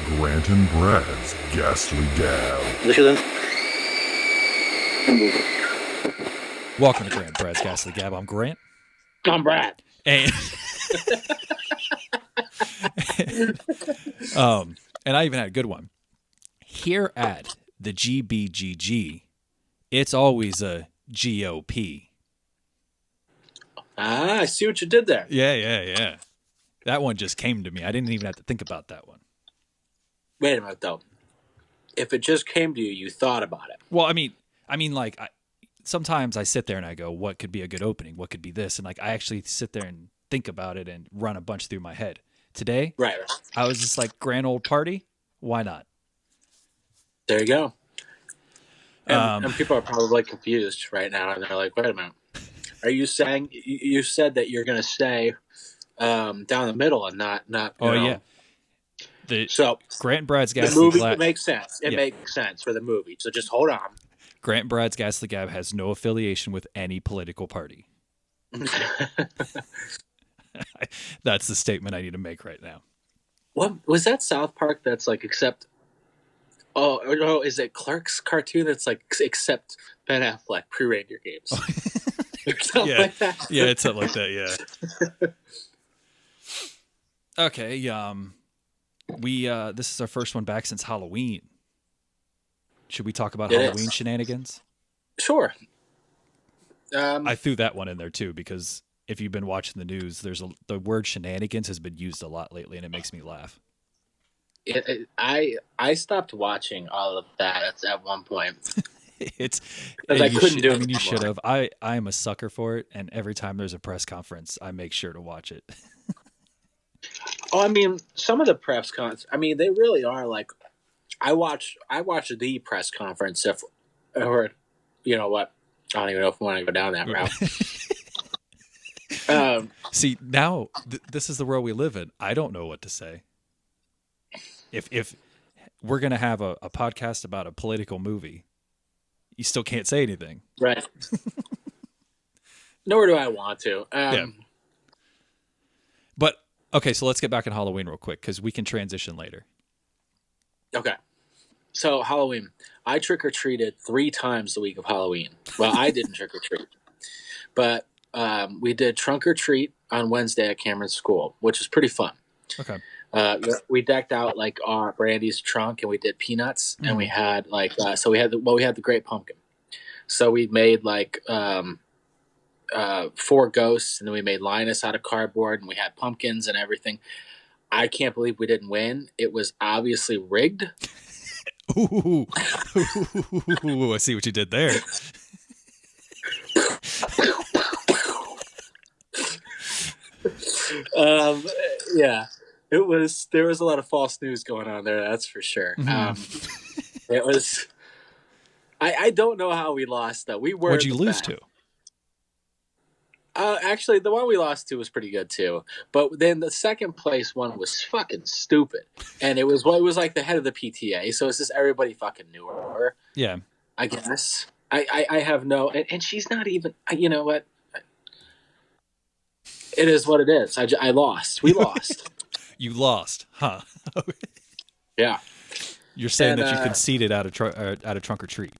Grant and Brad's Ghastly Gab. Welcome to Grant and Brad's Ghastly Gab. I'm Grant. I'm Brad. And, and I even had a good one. Here at the GBGG, it's always a GOP. I see what you did there. Yeah. That one just came to me. I didn't even have to think about that one. Wait a minute, though. If it just came to you, you thought about it. Well, I mean, sometimes I sit there and I go, what could be a good opening? What could be this? And I actually sit there and think about it and run a bunch through my head. Today, Right. I was just like, grand old party. Why not? There you go. And people are probably confused right now, and they're like, wait a minute. Are you saying, you said that you're going to say down the middle and not Yeah. So Grant and Brad's the Ghastly movie Gab makes sense. It makes sense for the movie. So just hold on. Grant and Brad's Ghastly Gab has no affiliation with any political party. That's the statement I need to make right now. What was that South Park that's like except? Oh no! Is it Clerks cartoon that's like except Ben Affleck pre-Reindeer Games? Or something like that. Yeah, it's something like that. Yeah. Okay. We this is our first one back since Halloween. Should we talk about Halloween shenanigans? Sure. I threw that one in there too because if you've been watching the news, the word shenanigans has been used a lot lately, and it makes me laugh. I stopped watching all of that at one point. It's because I couldn't do it. I mean, you should have. I am a sucker for it, and every time there's a press conference, I make sure to watch it. Oh, I mean, some of the press cons. I mean, they really are like. I watch the press conference or you know what? I don't even know if I want to go down that route. See, now this is the world we live in. I don't know what to say. If we're gonna have a podcast about a political movie, you still can't say anything, right? Nor do I want to. Yeah. But okay, so let's get back in Halloween real quick because we can transition later. Okay. So Halloween, I trick-or-treated 3 times the week of Halloween. Well, I didn't trick-or-treat, but we did trunk-or-treat on Wednesday at Cameron's school, which was pretty fun. Okay. We decked out like our Brandy's trunk, and we did peanuts, and we had like we had the Great Pumpkin. So we made like 4 ghosts, and then we made Linus out of cardboard, and we had pumpkins and everything. I can't believe we didn't win. It was obviously rigged. Ooh, I see what you did there. Yeah, it was. There was a lot of false news going on there. That's for sure. It was. I don't know how we lost though. We were. What'd you lose to? Actually, the one we lost to was pretty good too. But then the second place one was fucking stupid, and it was like the head of the PTA. So it's just everybody fucking knew her. Yeah, I guess. I have no, and she's not even. You know what? It is what it is. I lost. We lost. You lost, huh? Yeah. You're saying that you conceded out of trunk or treat.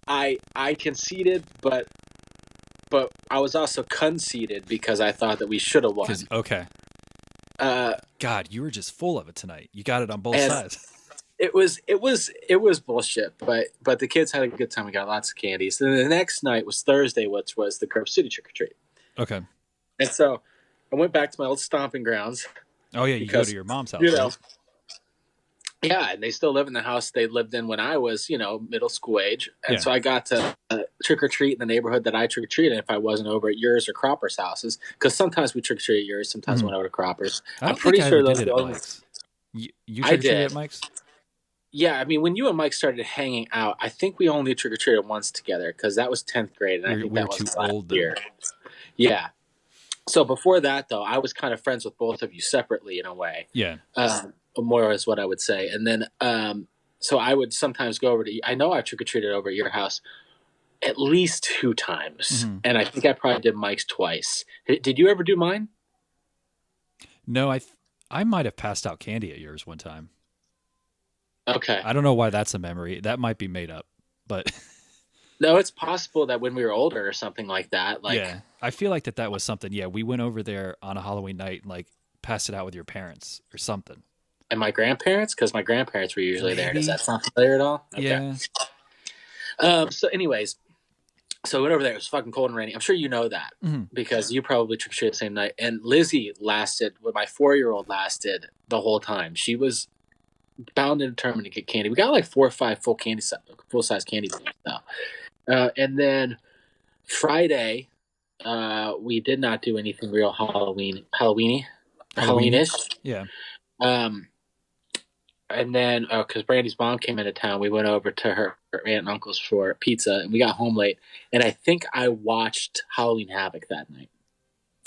I conceded, but I was also conceded because I thought that we should have won. Okay. God, you were just full of it tonight. You got it on both sides. It was bullshit, but the kids had a good time. We got lots of candy. So the next night was Thursday, which was the Grove City trick or treat. Okay. And so I went back to my old stomping grounds. Oh yeah, you go to your mom's house. You know, right? Yeah, and they still live in the house they lived in when I was, middle school age. And so I got to trick-or-treat in the neighborhood that I trick-or-treated if I wasn't over at yours or Cropper's houses. Because sometimes we trick-or-treat at yours, sometimes we went over to Cropper's. I'm pretty sure those did it at Mike's. You trick-or-treated at Mike's? Yeah, I mean, when you and Mike started hanging out, I think we only trick-or-treated once together because that was 10th grade. And I think that was too old year. Yeah. So before that, though, I was kind of friends with both of you separately in a way. Yeah. More is what I would say. And then, so I would sometimes go over to, I know I trick-or-treated over at your house at least 2 times. Mm-hmm. And I think I probably did Mike's twice. Did you ever do mine? No, I might have passed out candy at yours one time. Okay. I don't know why that's a memory. That might be made up, but No, it's possible that when we were older or something like that. Like, yeah, I feel like that was something. Yeah, we went over there on a Halloween night and like passed it out with your parents or something. and my grandparents, because my grandparents were usually there. Does Maybe. that sound familiar at all? Okay. Yeah. So, anyways, so we went over there. It was fucking cold and rainy. I'm sure you know that because you probably trick or treated the same night. And Lizzie lasted, what my 4-year-old lasted the whole time. She was bound and determined to get candy. We got like 4 or 5 full size candy bars now. And then Friday, we did not do anything real Halloweenish. Yeah. And then, because Brandy's mom came into town, we went over to her aunt and uncle's for pizza, and we got home late. And I think I watched Halloween Havoc that night,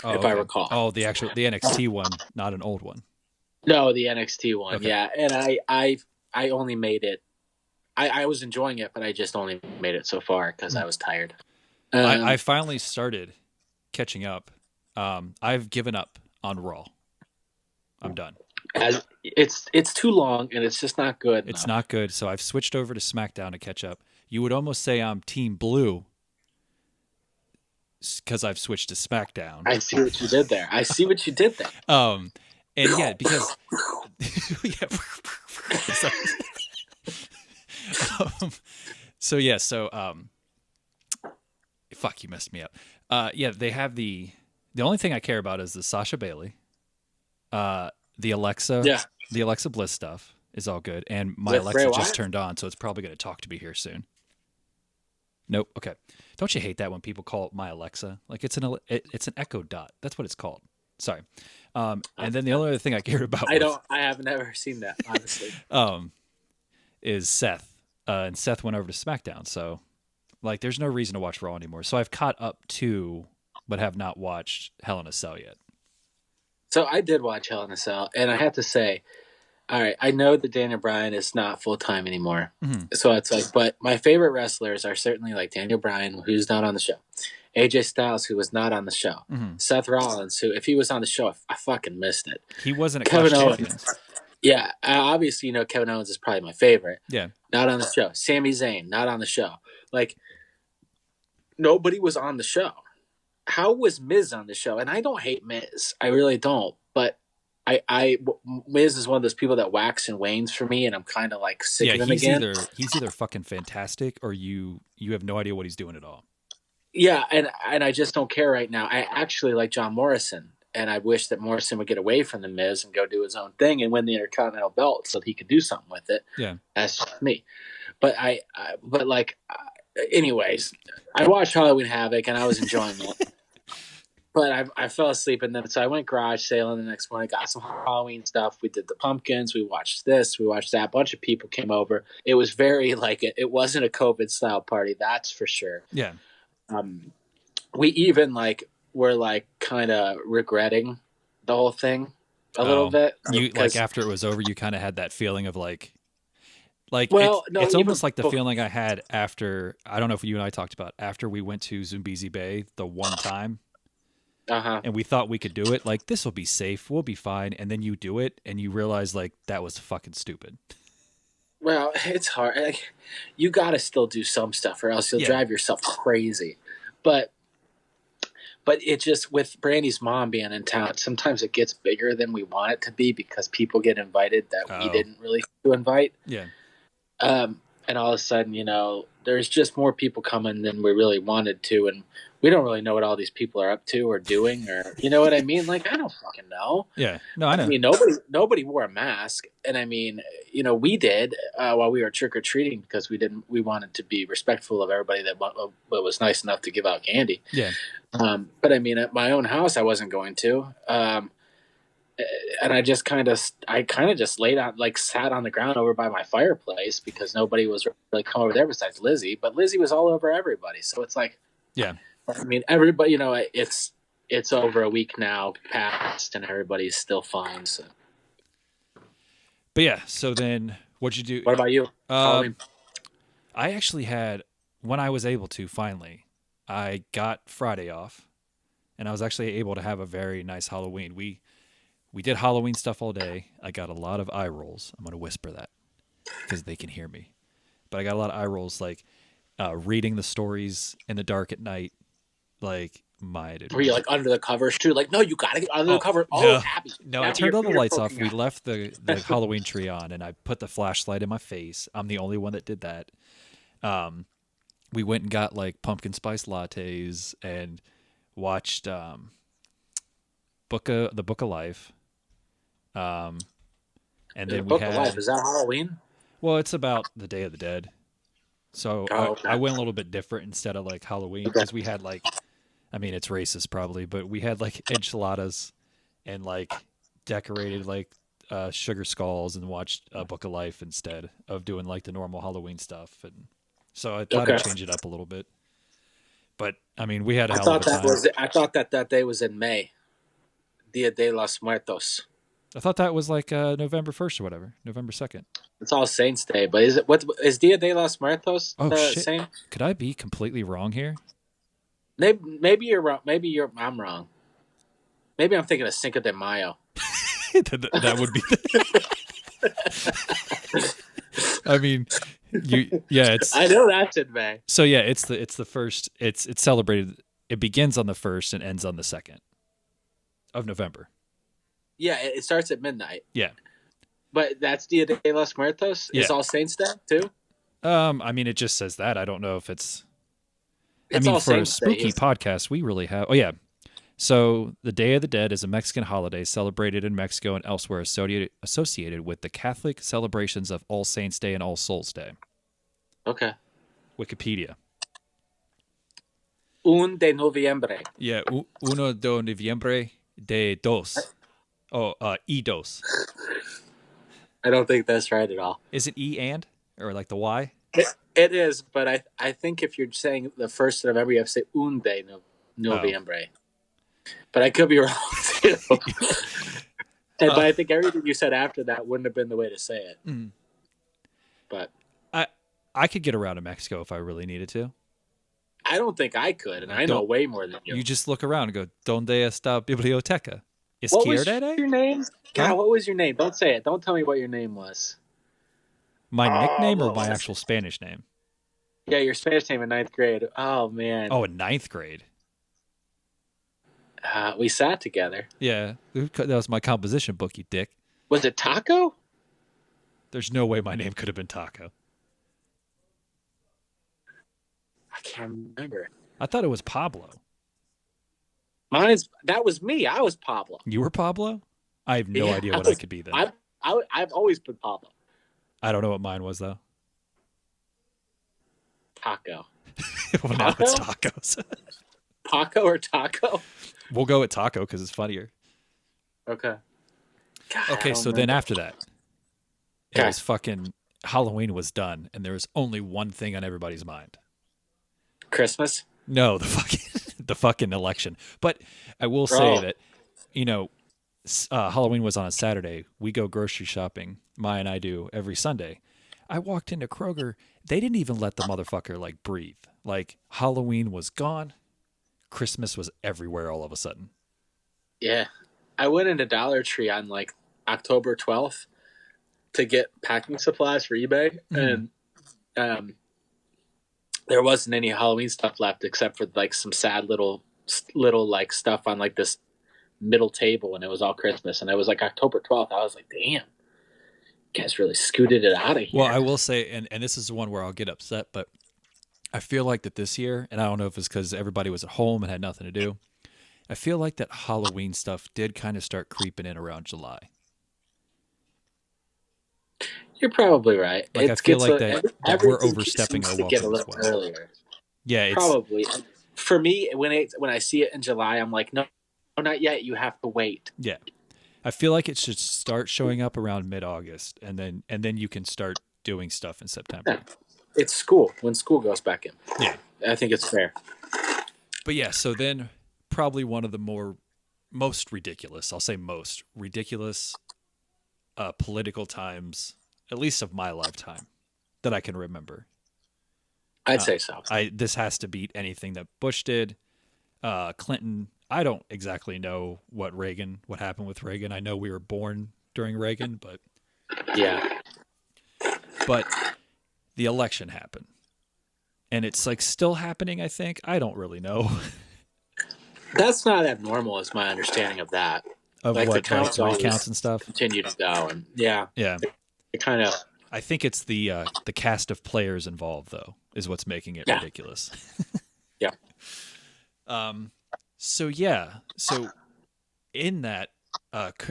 if I recall. Oh, the NXT one, not an old one. No, the NXT one, okay. yeah. And I only made it. I was enjoying it, but I just only made it so far because I was tired. I finally started catching up. I've given up on Raw. I'm done. As it's too long and it's just not good. It's not good, so I've switched over to SmackDown to catch up. You would almost say I'm Team Blue because I've switched to SmackDown. I see what you did there. And yeah, because fuck, you messed me up. Yeah, they have the only thing I care about is the Sasha Bailey. The Alexa Bliss stuff is all good, and my Alexa just turned on, so it's probably going to talk to me here soon. Nope. Okay. Don't you hate that when people call it my Alexa? Like it's an Echo Dot. That's what it's called. Sorry. And then the only other thing I cared about I have never seen that, honestly. Is Seth. And Seth went over to SmackDown, so like there's no reason to watch Raw anymore. So I've caught up to, but have not watched Hell in a Cell yet. So I did watch Hell in a Cell, and I have to say, all right, I know that Daniel Bryan is not full-time anymore. Mm-hmm. So it's like, but my favorite wrestlers are certainly like Daniel Bryan, who's not on the show. AJ Styles, who was not on the show. Mm-hmm. Seth Rollins, who, if he was on the show, I fucking missed it. He wasn't a Kevin Owens. Yeah, obviously, Kevin Owens is probably my favorite. Yeah. Not on the show. Sami Zayn, not on the show. Like, nobody was on the show. How was Miz on the show? And I don't hate Miz. I really don't. But Miz is one of those people that wax and wanes for me, and I'm kind of like sick of him again. He's either fucking fantastic or you have no idea what he's doing at all. Yeah, and I just don't care right now. I actually like John Morrison, and I wish that Morrison would get away from the Miz and go do his own thing and win the Intercontinental belt so that he could do something with it. Yeah, that's just me. But anyways, I watched Halloween Havoc and I was enjoying it. But I fell asleep, and then so I went garage sailing the next morning, got some Halloween stuff. We did the pumpkins. We watched this. We watched that. A bunch of people came over. It was very it wasn't a COVID-style party, that's for sure. Yeah. We even were kind of regretting the whole thing a little bit. You after it was over, you kind of had that feeling of it's almost like the feeling I had after, I don't know if you and I talked about, after we went to Zambezi Bay the one time. Uh-huh. And we thought we could do it. Like, this will be safe. We'll be fine. And then you do it, and you realize, that was fucking stupid. Well, it's hard. You got to still do some stuff, or else you'll drive yourself crazy. But it just, with Brandy's mom being in town, sometimes it gets bigger than we want it to be because people get invited that we didn't really invite. Yeah. And all of a sudden, there's just more people coming than we really wanted to, and we don't really know what all these people are up to or doing, or you know what I mean? I don't fucking know. Yeah, no, I know. I mean, nobody wore a mask, and I mean, we did while we were trick or treating because we wanted to be respectful of everybody that was nice enough to give out candy. Yeah. But I mean, at my own house, I wasn't going to. And I kind of just laid out, sat on the ground over by my fireplace because nobody was really coming over there besides Lizzie. But Lizzie was all over everybody, so it's yeah. I mean, everybody, it's over a week now past, and everybody's still fine. So, but yeah. So then, what'd you do? What about you? I actually had, when I was able to finally, I got Friday off, and I was actually able to have a very nice Halloween. We did Halloween stuff all day. I got a lot of eye rolls. I'm going to whisper that. because they can hear me. But I got a lot of eye rolls, like reading the stories in the dark at night. Like, were you like under the covers too? Like, no, you gotta get under the cover. No, Abby. no, Abby, I turned all the lights off. We out. left the Halloween tree on, and I put the flashlight in my face. I'm the only one that did that. We went and got like pumpkin spice lattes and watched the Book of Life. And then Book of Life, is that Halloween? Well, it's about the Day of the Dead. So okay. I went a little bit different instead of like Halloween because we had like, I mean, it's racist probably, but we had like enchiladas and like decorated like sugar skulls and watched a Book of Life instead of doing like the normal Halloween stuff. And so I thought I'd change it up a little bit. But I mean, we had a hell of a time. I thought that day was in May, Dia de los Muertos. I thought that was like November 1st or whatever, November 2nd. It's All Saints Day, but is Dia de los Muertos the same? Could I be completely wrong here? Maybe you're wrong. I'm wrong. Maybe I'm thinking of Cinco de Mayo. That would be. I mean, it's. I know that's in May. So yeah, it's the first. It's celebrated. It begins on the 1st and ends on the 2nd of November. Yeah, it starts at midnight. Yeah, but that's Dia de los Muertos. Yeah. Is All Saints Day too? I mean, it just says that. I don't know if it's. I mean, All for Saints a spooky Day. podcast, we really have. Oh yeah. So the Day of the Dead is a Mexican holiday celebrated in Mexico and elsewhere associated with the Catholic celebrations of All Saints Day and All Souls Day. Okay. Wikipedia. 1 de noviembre. Yeah, 1 de noviembre de dos. Y dos. I don't think that's right at all. Is it E and? Or like the Y? It is, but I think if you're saying the 1st of November, you have to say 1 de noviembre. But I could be wrong too. But I think everything you said after that wouldn't have been the way to say it. Mm. But I could get around to Mexico if I really needed to. I don't think I could, and I know way more than you. You just look around and go, ¿Dónde está biblioteca? What was your name? God, what was your name? Don't say it. Don't tell me what your name was. My nickname or my actual Spanish name? Yeah, your Spanish name in 9th grade. Oh, man. Oh, in 9th grade? We sat together. Yeah, that was my composition book, you dick. Was it Taco? There's no way my name could have been Taco. I can't remember. I thought it was Pablo. That was me. I was Pablo. You were Pablo? I have no idea what I could be then. I've always been Pablo. I don't know what mine was though. Taco. Well, now it's tacos. Paco or Taco? We'll go with Taco because it's funnier. Okay. God, okay, so then after that, it was fucking Halloween was done, and there was only one thing on everybody's mind. Christmas? No, the fucking election. But I will say that, you know, Halloween was on a Saturday. We go grocery shopping. Maya and I do every Sunday. I walked into Kroger. They didn't even let the motherfucker like breathe. Like Halloween was gone. Christmas was everywhere all of a sudden. Yeah. I went into Dollar Tree on like October 12th to get packing supplies for eBay. Mm-hmm. And there wasn't any Halloween stuff left except for like some sad little like stuff on like this middle table, and it was all Christmas. And it was like October 12th. I was like, damn, you guys really scooted it out of here. Well, I will say, and this is the one where I'll get upset, but I feel like that this year, and I don't know if it's because everybody was at home and had nothing to do, I feel like that Halloween stuff did kind of start creeping in around July. You're probably right. Like I feel like that we're overstepping our welcome a little as well. Earlier. Yeah, probably. For me, when I see it in July, I'm like, no, not yet. You have to wait. Yeah, I feel like it should start showing up around mid-August, and then you can start doing stuff in September. Yeah. It's school when school goes back in. Yeah, I think it's fair. But yeah, so then probably one of the most ridiculous, I'll say most ridiculous political times, at least of my lifetime, that I can remember. I'd say so. This has to beat anything that Bush did. Clinton, I don't exactly know what happened with Reagan. I know we were born during Reagan, but yeah. But the election happened. And it's like still happening, I think. I don't really know. That's not abnormal, is my understanding of that. Of like what, the counts, like recounts and stuff? Continue to go. And yeah. It kind of... I think it's the cast of players involved, though, is what's making it ridiculous. Yeah. So in that,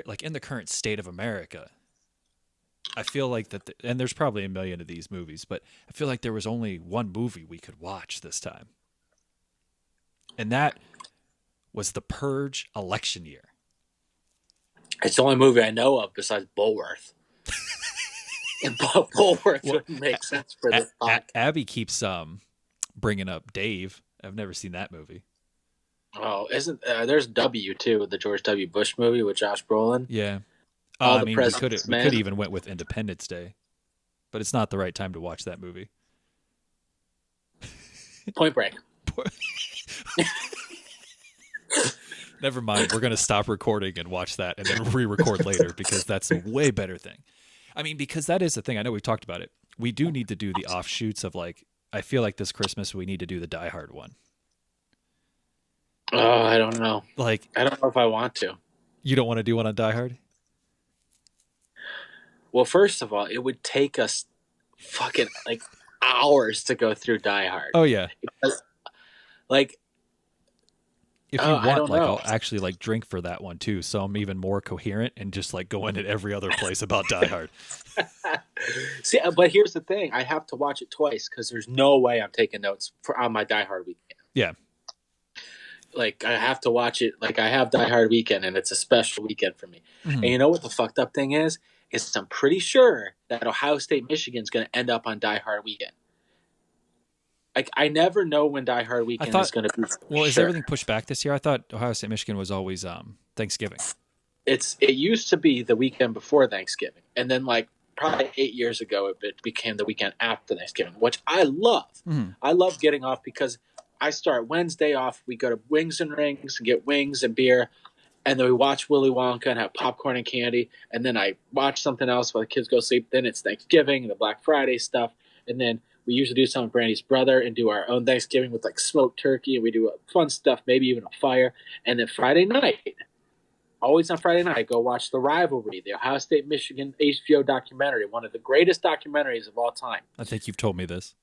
like in the current state of America, I feel like that, and there's probably a million of these movies, but I feel like there was only one movie we could watch this time. And that was the Purge election year. It's the only movie I know of besides Bulworth. And Bulworth wouldn't make sense for this podcast. Abby keeps bringing up Dave. I've never seen that movie. Oh, isn't there's W too, the George W. Bush movie with Josh Brolin? Yeah. I mean, we could even went with Independence Day, but it's not the right time to watch that movie. Point Break. Never mind. We're going to stop recording and watch that and then re-record later because that's a way better thing. I mean, because that is the thing. I know we've talked about it. We do need to do the offshoots of like, I feel like this Christmas we need to do the Die Hard one. Oh, I don't know. Like, I don't know if I want to. You don't want to do one on Die Hard? Well, first of all, it would take us fucking like hours to go through Die Hard. Oh yeah. Because, like, if you want, like, I'll actually like drink for that one too, so I'm even more coherent and just like go into every other place about Die Hard. See, but here's the thing: I have to watch it twice because there's no way I'm taking notes on my Die Hard weekend. Yeah. Like, I have to watch it. Like, I have Die Hard weekend, and it's a special weekend for me. Mm-hmm. And you know what the fucked up thing is? I'm pretty sure that Ohio State, Michigan's going to end up on Die Hard weekend. Like, I never know when Die Hard weekend is going to be. Well, is everything pushed back this year? I thought Ohio State, Michigan was always Thanksgiving. It used to be the weekend before Thanksgiving, and then like probably 8 years ago, it became the weekend after Thanksgiving, which I love. Mm-hmm. I love getting off because I start Wednesday off. We go to Wings and Rings and get wings and beer. And then we watch Willy Wonka and have popcorn and candy. And then I watch something else while the kids go to sleep. Then it's Thanksgiving and the Black Friday stuff. And then we usually do something with Brandy's brother and do our own Thanksgiving with like smoked turkey. And we do fun stuff, maybe even a fire. And then Friday night, always on Friday night, I go watch The Rivalry, the Ohio State Michigan HBO documentary, one of the greatest documentaries of all time. I think you've told me this.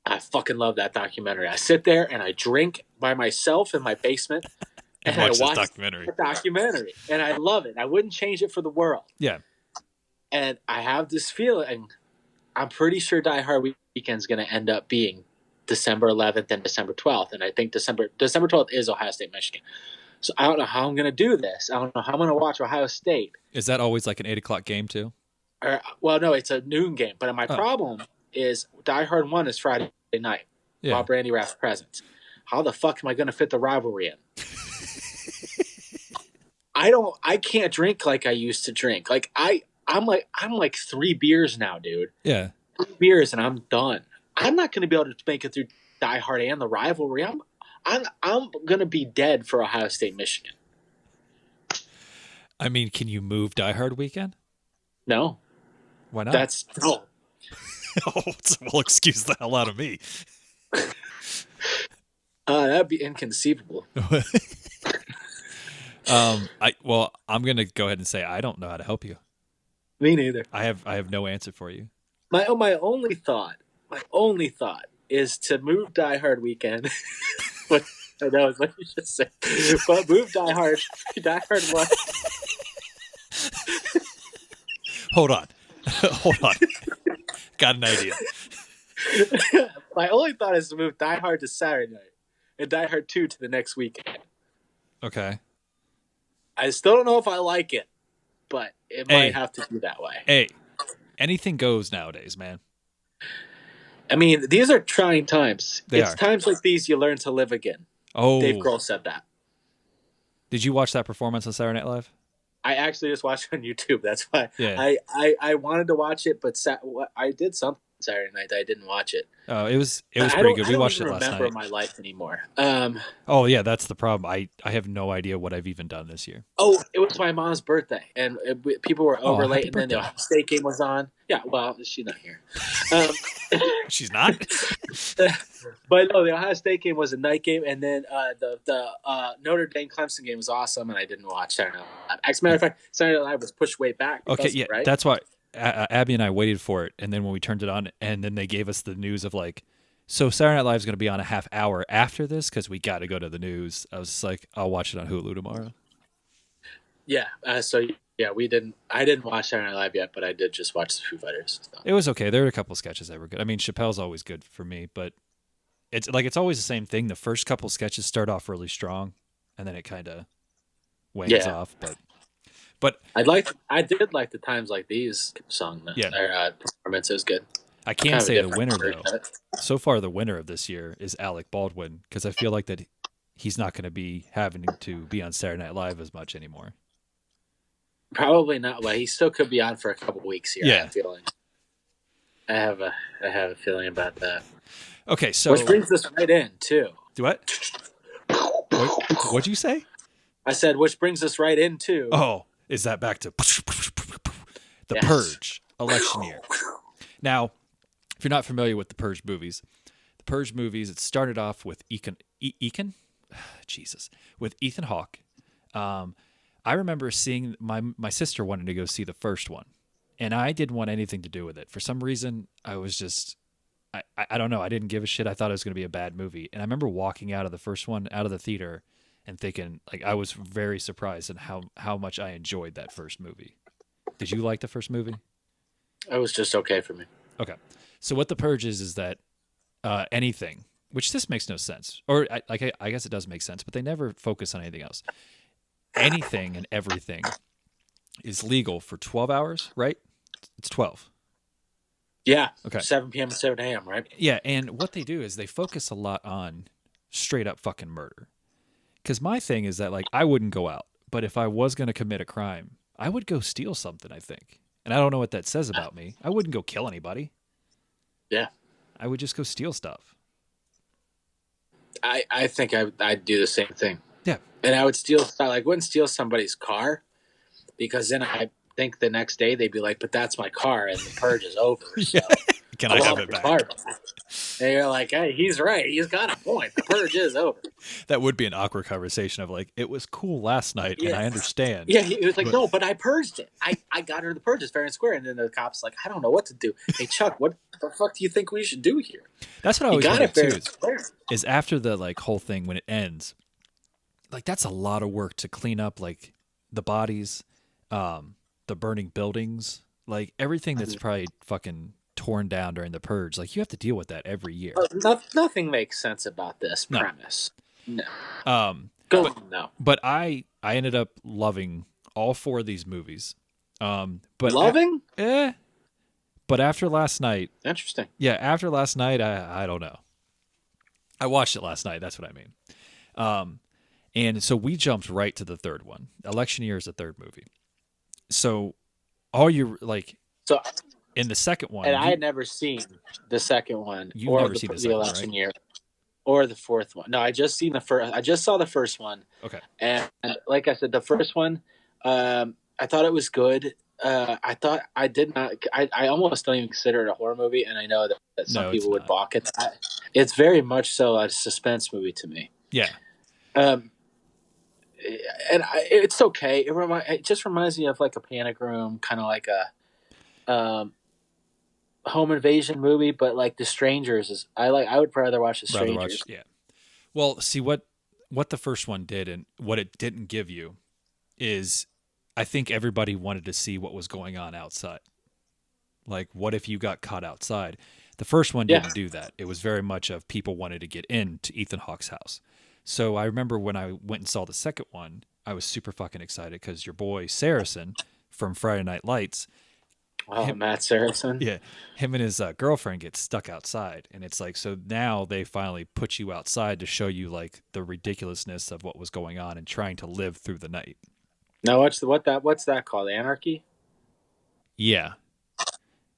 I fucking love that documentary. I sit there and I drink by myself in my basement. And watch this documentary. The documentary. And I love it. I wouldn't change it for the world. Yeah. And I have this feeling, I'm pretty sure Die Hard weekend is going to end up being December 11th and December 12th. And I think December 12th is Ohio State, Michigan. So I don't know how I'm going to do this. I don't know how I'm going to watch Ohio State. Is that always like an 8 o'clock game too? Well, no, it's a noon game. But my problem is Die Hard 1 is Friday night. Yeah. While Brandy wraps presents. How the fuck am I going to fit the Rivalry in? I can't drink like I used to drink. Like I'm like 3 beers now, dude. Yeah. 3 beers and I'm done. I'm not going to be able to make it through Die Hard and the Rivalry. I'm going to be dead for Ohio State, Michigan. I mean, can you move Die Hard weekend? No. Why not? No. Well, excuse the hell out of me. That'd be inconceivable. I'm gonna go ahead and say I don't know how to help you. Me neither. I have no answer for you. My only thought is to move Die Hard weekend. What you just said. But move Die Hard 1. Hold on. Got an idea. My only thought is to move Die Hard to Saturday night and Die Hard 2 to the next weekend. Okay. I still don't know if I like it, but it might have to be that way. Hey, anything goes nowadays, man. I mean, these are trying times. It's times like these you learn to live again. Oh. Dave Grohl said that. Did you watch that performance on Saturday Night Live? I actually just watched it on YouTube. That's why yeah. I wanted to watch it, but I did something Saturday night. I didn't watch it. Oh, it was pretty good. We watched it last night. I don't remember my life anymore. Oh yeah, that's the problem. I have no idea what I've even done this year. Oh, it was my mom's birthday, and people were over late, and then the state game was on. Yeah, well, she's not here. Um, She's not. But no, the Ohio State game was a night game, and then the Notre Dame Clemson game was awesome, and I didn't watch Saturday Night Live. As a matter of fact, Saturday Night Live was pushed way back. Okay, yeah, right? That's why Abby and I waited for it, and then when we turned it on, and then they gave us the news of like, so Saturday Night Live is going to be on a half hour after this because we got to go to the news. I was just like, I'll watch it on Hulu tomorrow. Yeah. So yeah, we didn't. I didn't watch Saturday Night Live yet, but I did just watch the Foo Fighters stuff. It was okay. There were a couple sketches that were good. I mean, Chappelle's always good for me, but it's always the same thing. The first couple sketches start off really strong, and then it kind of wanes off. But I did like the Times Like These song. Their performance is good. I can't say the winner though. So far, the winner of this year is Alec Baldwin because I feel like that he's not going to be having to be on Saturday Night Live as much anymore. Probably not. Well, he still could be on for a couple weeks here. Yeah. I have a feeling about that. Okay, so which brings us right in too. What? What'd you say? I said, which brings us right into. Oh, is that back to the Purge election year? Now, if you're not familiar with the Purge movies, it started off with with Ethan Hawke. I remember seeing my sister wanted to go see the first one, and I didn't want anything to do with it. For some reason, I was just, I don't know. I didn't give a shit. I thought it was going to be a bad movie. And I remember walking out of the first one, out of the theater, and thinking, like, I was very surprised at how much I enjoyed that first movie. Did you like the first movie? It was just okay for me. Okay. So what the Purge is that anything, which this makes no sense. Or I guess it does make sense, but they never focus on anything else. Anything and everything is legal for 12 hours, right? It's 12. Yeah. Okay. 7 p.m. to 7 a.m., right? Yeah, and what they do is they focus a lot on straight up fucking murder. Because my thing is that, like, I wouldn't go out, but if I was going to commit a crime, I would go steal something, I think. And I don't know what that says about me. I wouldn't go kill anybody. Yeah. I would just go steal stuff. I think I'd do the same thing. Yeah. And I would wouldn't steal somebody's car, because then I think the next day they'd be like, but that's my car and the Purge is over. So Can I have it back? And you're like, hey, he's right. He's got a point. The Purge is over. That would be an awkward conversation of like, it was cool last night and I understand. Yeah, he was like, no, but I purged it. I got her the Purge. It's fair and square. And then the cop's like, I don't know what to do. Hey, Chuck, what the fuck do you think we should do here? That's what I always wanted too. Is after the like whole thing, when it ends, like that's a lot of work to clean up like the bodies, the burning buildings, like everything that's probably fucking torn down during the Purge. Like you have to deal with that every year. Nothing makes sense about this premise. No. But I ended up loving all 4 of these movies. But loving? But after last night, interesting. Yeah, after last night, I don't know. I watched it last night. That's what I mean. And so we jumped right to the third one. Election Year is the third movie. So all you like. So in the second one, and I had never seen the second one. You've never seen the Election one, right? Year. Or the fourth one. No, I just saw the first one. Okay. And like I said, the first one, I thought it was good. I almost don't even consider it a horror movie, and I know that some people would balk at that. It's very much so a suspense movie to me. Yeah. It's okay. It just reminds me of like a Panic Room, kind of like a home invasion movie, but like The Strangers is I would rather watch The Strangers. Yeah. Well, see what the first one did and what it didn't give you is I think everybody wanted to see what was going on outside. Like what if you got caught outside? The first one didn't do that. It was very much of people wanted to get into Ethan Hawke's house. So I remember when I went and saw the second one, I was super fucking excited because your boy Saracen from Friday Night Lights. Matt Saracen. Yeah. Him and his girlfriend get stuck outside. And it's like, so now they finally put you outside to show you like the ridiculousness of what was going on and trying to live through the night. Now what's that called? Anarchy? Yeah.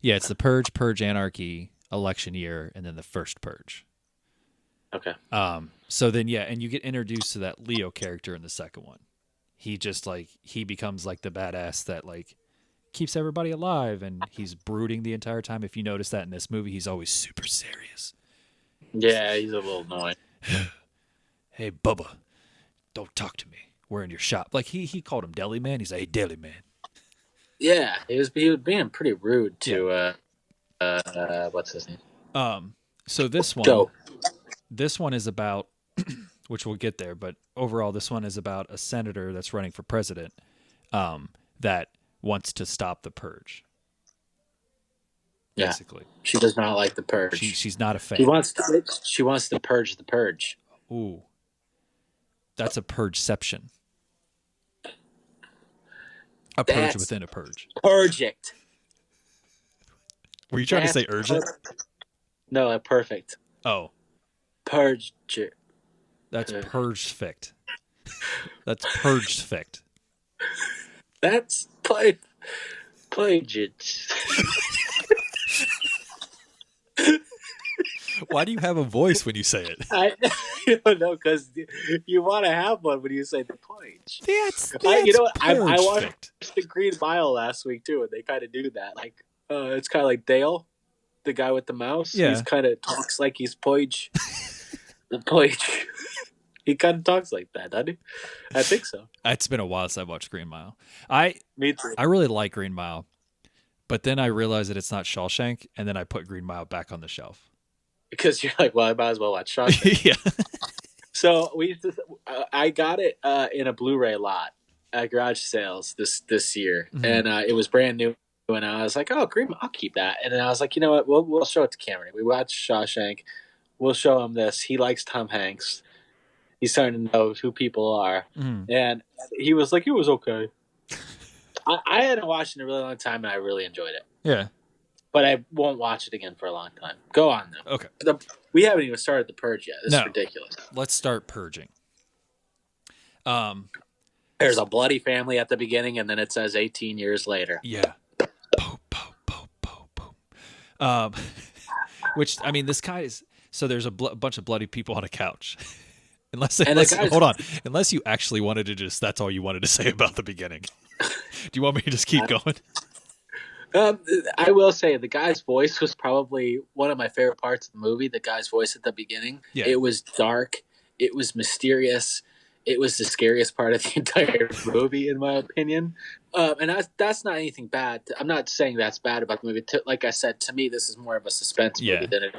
Yeah, it's the Purge, Anarchy, Election Year, and then the first Purge. Okay. So then, and you get introduced to that Leo character in the second one. He just like, he becomes like the badass that like keeps everybody alive, and he's brooding the entire time. If you notice that in this movie, he's always super serious. Yeah, he's a little annoying. Hey, Bubba, don't talk to me. We're in your shop. Like he called him Deli Man. He's like, hey, Deli Man. Yeah, he was being pretty rude to what's his name? So this one is about, which we'll get there, but overall this one is about a senator that's running for president, that wants to stop the purge. Basically, she does not like the purge. She's not a fan. She wants to purge the purge. Ooh, that's a purgeception. A purge within a purge. Purged. Were you trying to say urgent? No, perfect. Oh. Purged. That's purged-fict. That's purged-fict. That's purged. Why do you have a voice when you say it? I don't know, because you want to have one when you say the purge. That's you know what? I watched the Green Mile last week too, and they kind of do that. Like, it's kind of like Dale, the guy with the mouse. Yeah. He's kind of talks like he's purge. The purge. He kind of talks like that, doesn't he? I think so. It's been a while since I watched Green Mile. Me too. I really like Green Mile, but then I realized that it's not Shawshank, and then I put Green Mile back on the shelf. Because you're like, well, I might as well watch Shawshank. Yeah. So I got it in a Blu-ray lot at garage sales this year, and it was brand new. And I was like, oh, Green Mile, I'll keep that. And then I was like, you know what? We'll show it to Cameron. We watched Shawshank. We'll show him this. He likes Tom Hanks. He's starting to know who people are. And he was like, it was okay. I hadn't watched it in a really long time, and I really enjoyed it. Yeah. But I won't watch it again for a long time. Go on, though. Okay. We haven't even started the purge yet. This is ridiculous. Let's start purging. There's a bloody family at the beginning, and then it says 18 years later. Yeah. Boom, boom, boom, boom, boom. Which, I mean, this guy is... So there's a bunch of bloody people on a couch. Unless hold on. Unless you actually wanted to that's all you wanted to say about the beginning. Do you want me to just keep going? I will say the guy's voice was probably one of my favorite parts of the movie. The guy's voice at the beginning. Yeah. It was dark. It was mysterious. It was the scariest part of the entire movie, in my opinion. And that's not anything bad. I'm not saying that's bad about the movie. Like I said, to me, this is more of a suspense movie than it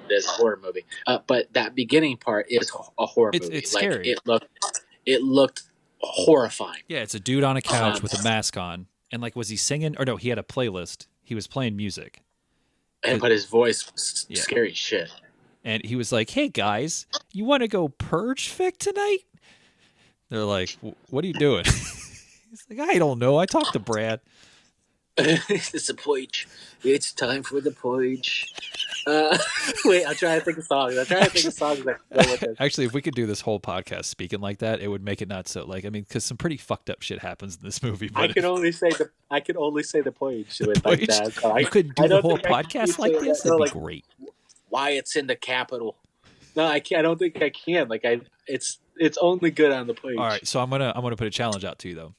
is a horror movie. But that beginning part is a horror movie. It's scary. It looked horrifying. Yeah, it's a dude on a couch with a mask on. And like, was he singing? Or no, he had a playlist. He was playing music. But his voice was scary as shit. And he was like, hey guys, you want to go purge fic tonight? They're like, what are you doing? He's like, I don't know. I talked to Brad. It's a purge. It's time for the purge. Wait, I'm trying to think of songs. Actually, if we could do this whole podcast speaking like that, it would make it not so like. I mean, because some pretty fucked up shit happens in this movie. But I can only say the purge. Like that. So you could do the whole podcast like this. That'd be great. Why it's in the Capitol? No, I can't. I don't think I can. Like it's only good on the purge. All right, so I'm gonna put a challenge out to you though,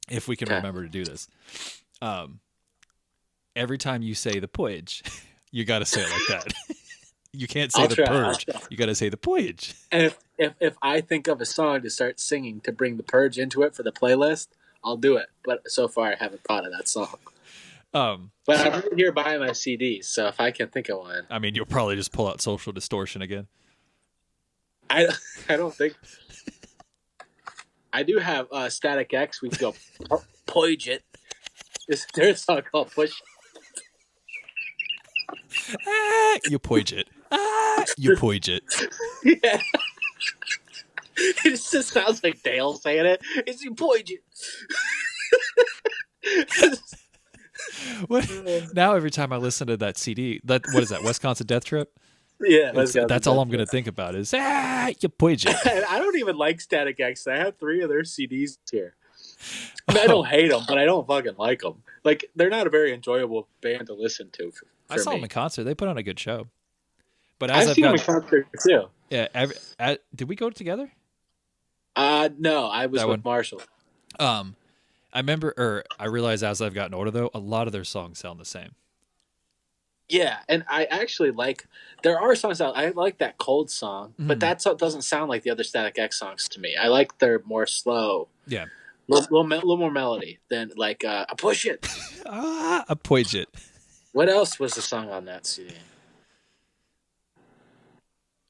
if we can remember to do this. Every time you say the purge, you got to say it like that. You can't say purge. You got to say the purge. And if I think of a song to start singing to bring the purge into it for the playlist, I'll do it. But so far, I haven't thought of that song. But I'm right here buying my CDs, so if I can think of one, I mean, you'll probably just pull out Social Distortion again. I don't think. I do have Static X. We can go purge it. Is there a song called Push? You purge it. You purge it. Yeah. It just sounds like Dale saying it. It's you purge it. What? Now every time I listen to that CD, what is that? Wisconsin Death Trip? Yeah, that's all I'm going to think about is you purge it. I don't even like Static X. I have 3 of their CDs here. I mean, I don't hate them, but I don't fucking like them. Like, they're not a very enjoyable band to listen to. I saw them in concert. They put on a good show. But I've seen them in concert too. Yeah. Did we go together? No, I was with Marshall. As I realize as I've gotten older though, a lot of their songs sound the same. Yeah, and I actually there are songs I like that Cold song, but that doesn't sound like the other Static X songs to me. I like their more slow. Yeah. Little more melody than like I Push It. I Push It. What else was the song on that CD?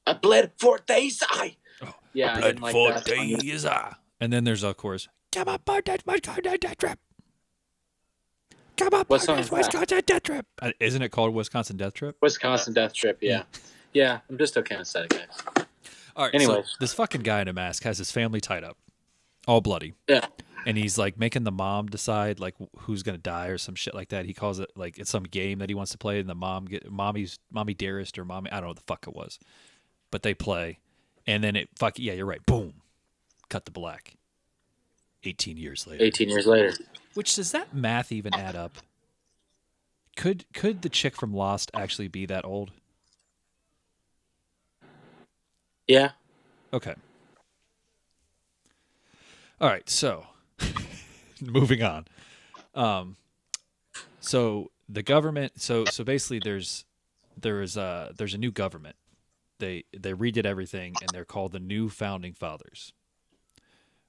I bled for days. Yeah, I didn't like that song. And then there's of course, come on, Wisconsin Death Trip. Come on, Wisconsin Death Trip. Isn't it called Wisconsin Death Trip? Wisconsin Death Trip, yeah. Yeah, I'm just okay with Static X. All right, anyway, so this fucking guy in a mask has his family tied up, all bloody. Yeah. And he's like making the mom decide like who's gonna die or some shit like that. He calls it like it's some game that he wants to play, and the mommy dearest or mommy, I don't know what the fuck it was, but they play, and then you're right, boom, cut to black. 18 years later. 18 years later. Which does that math even add up? Could the chick from Lost actually be that old? Yeah. Okay. All right, so moving on. So the government. So basically, there's a new government. They redid everything, and they're called the New Founding Fathers,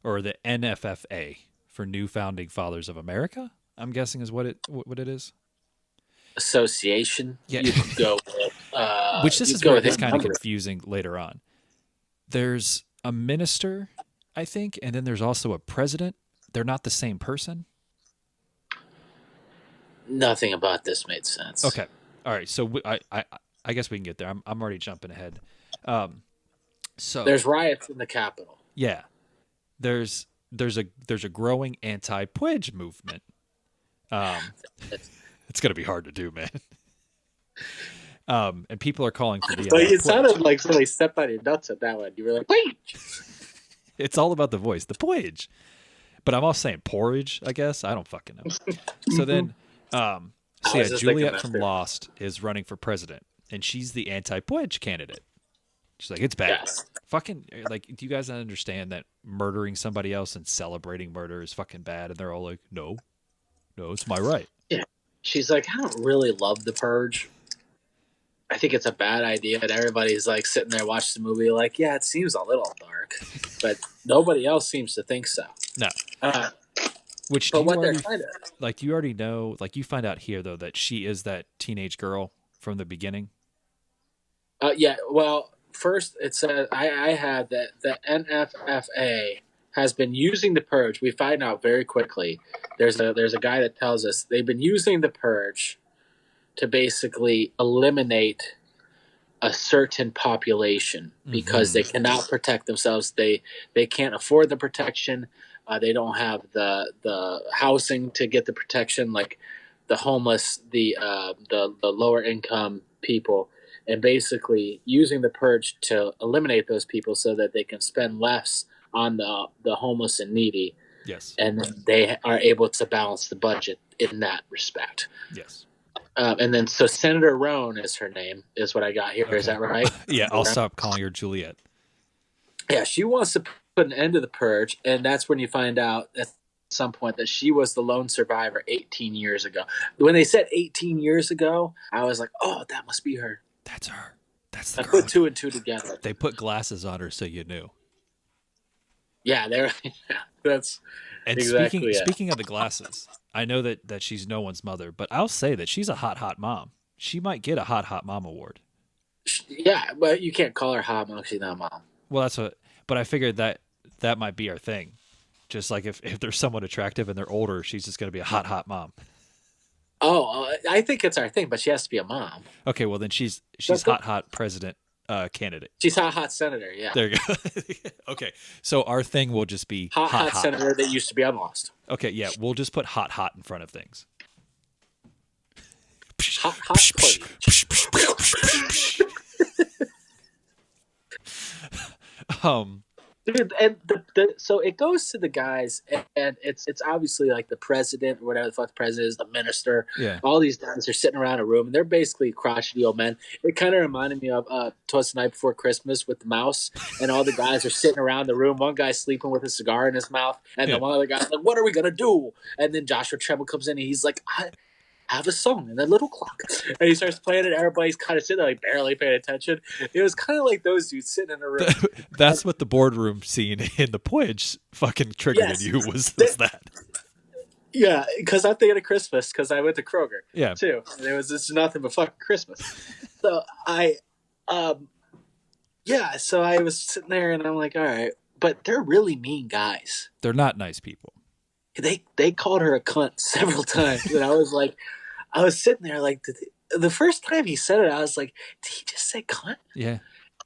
or the NFFA for New Founding Fathers of America. I'm guessing is what it is. Association. Yeah. You could go with, which this is where it's kind of confusing later on. There's a minister, I think, and then there's also a president. They're not the same person. Nothing about this made sense. Okay. All right. So I guess we can get there. I'm already jumping ahead. So there's riots in the Capitol. Yeah. There's a growing anti-Purge movement. It's gonna be hard to do, man. And people are calling for the. Well, it sounded like somebody stepped on your nuts at that one. You were like, "Wait!" It's all about the voice, the Purge. But I'm also saying porridge. I guess I don't fucking know. So then, Juliet from Lost is running for president, and she's the anti-Purge candidate. She's like, it's bad. Yes. Fucking, like, do you guys understand that murdering somebody else and celebrating murder is fucking bad? And they're all like, no, it's my right. Yeah. She's like, I don't really love The Purge. I think it's a bad idea. And everybody's like sitting there watching the movie like, yeah, it seems a little dark. But nobody else seems to think so. No. Which, but what they're trying to... Like, you already know, like, you find out here, though, that she is that teenage girl from the beginning. Yeah, well... First, it says I have that the NFFA has been using the Purge. We find out very quickly. There's a guy that tells us they've been using the Purge to basically eliminate a certain population because they cannot protect themselves. They can't afford the protection. They don't have the housing to get the protection, like the homeless, the lower income people. And basically using the Purge to eliminate those people so that they can spend less on the homeless and needy. Yes. And they are able to balance the budget in that respect. Yes. And then, so Senator Roan is her name, is what I got here. Okay. Is that right? Yeah, I'll stop calling her Juliet. Yeah, she wants to put an end to the Purge, and that's when you find out at some point that she was the lone survivor 18 years ago. When they said 18 years ago, I was like, oh, that must be her. That's her. That's the girl. I put two and two together. They put glasses on her so you knew. Yeah, that's and exactly speaking of the glasses, I know that she's no one's mother, but I'll say that she's a hot mom. She might get a hot mom award. Yeah, but you can't call her hot mom. She's not a mom. Well, but I figured that might be our thing. Just like if there's someone attractive and they're older, she's just going to be a hot mom. Oh, I think it's our thing, but she has to be a mom. Okay, well then she's hot president candidate. She's hot senator, yeah. There you go. Okay, so our thing will just be hot senator that used to be on Lost. Okay, yeah, we'll just put hot in front of things. Hot Dude, and so it goes to the guys, and it's obviously like the president or whatever the fuck the president is, the minister. Yeah. All these guys are sitting around a room, and they're basically crotchety old men. It kind of reminded me of Twas the Night Before Christmas with the mouse, and all the guys are sitting around the room. One guy's sleeping with a cigar in his mouth, and then one other guy's like, "What are we gonna do?" And then Joshua Tremble comes in, and he's like, "I have a song and a little clock," and he starts playing it. Everybody's kind of sitting there, like barely paying attention. It was kind of like those dudes sitting in a room. That's what the boardroom scene in the Purge fucking triggered in you was that. Yeah, because I'm thinking of Christmas because I went to Kroger. Yeah, too. And it was just nothing but fucking Christmas. So so I was sitting there and I'm like, all right, but they're really mean guys. They're not nice people. They called her a cunt several times, and I was like. I was sitting there like the first time he said it, I was like, "Did he just say cunt?" Yeah,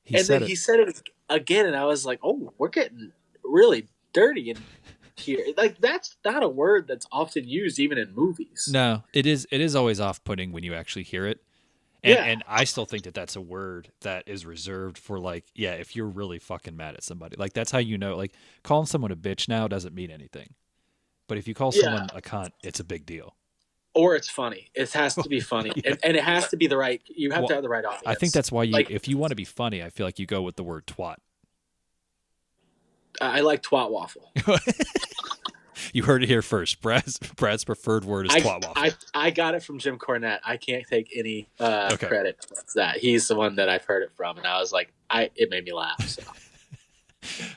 he said it again, and I was like, "Oh, we're getting really dirty in here." Like that's not a word that's often used even in movies. No, it is. It is always off-putting when you actually hear it. And I still think that that's a word that is reserved for like, if you're really fucking mad at somebody, like that's how you know. Like calling someone a bitch now doesn't mean anything, but if you call someone a cunt, it's a big deal. Or it's funny. It has to be funny. And it has to be the right... You have to have the right audience. I think that's why if you want to be funny, I feel like you go with the word twat. I like twat waffle. You heard it here first. Brad's preferred word is twat waffle. I got it from Jim Cornette. I can't take any credit for that. He's the one that I've heard it from. And I was like, it made me laugh. So.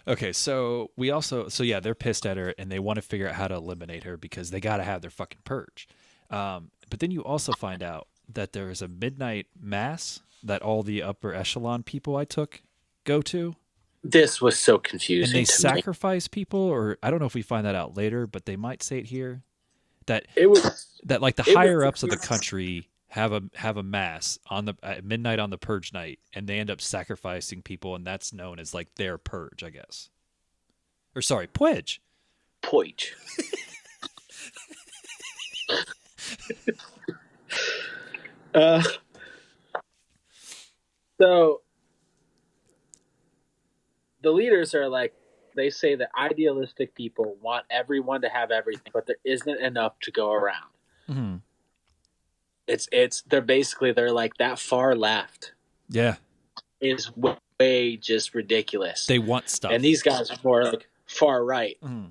Okay, so they're pissed at her and they want to figure out how to eliminate her because they got to have their fucking purge. But then you also find out that there is a midnight mass that all the upper echelon people I took go to. This was so confusing. And they sacrifice people, or I don't know if we find that out later, but they might say it here. That like the higher ups of the country have a mass at midnight on the purge night, and they end up sacrificing people, and that's known as like their purge, I guess. Or sorry, Purge. Purge. So the leaders are like, they say that idealistic people want everyone to have everything, but there isn't enough to go around. Mm-hmm. They're like that far left. Yeah. Is way just ridiculous. They want stuff. And these guys are more like far right. Mm-hmm.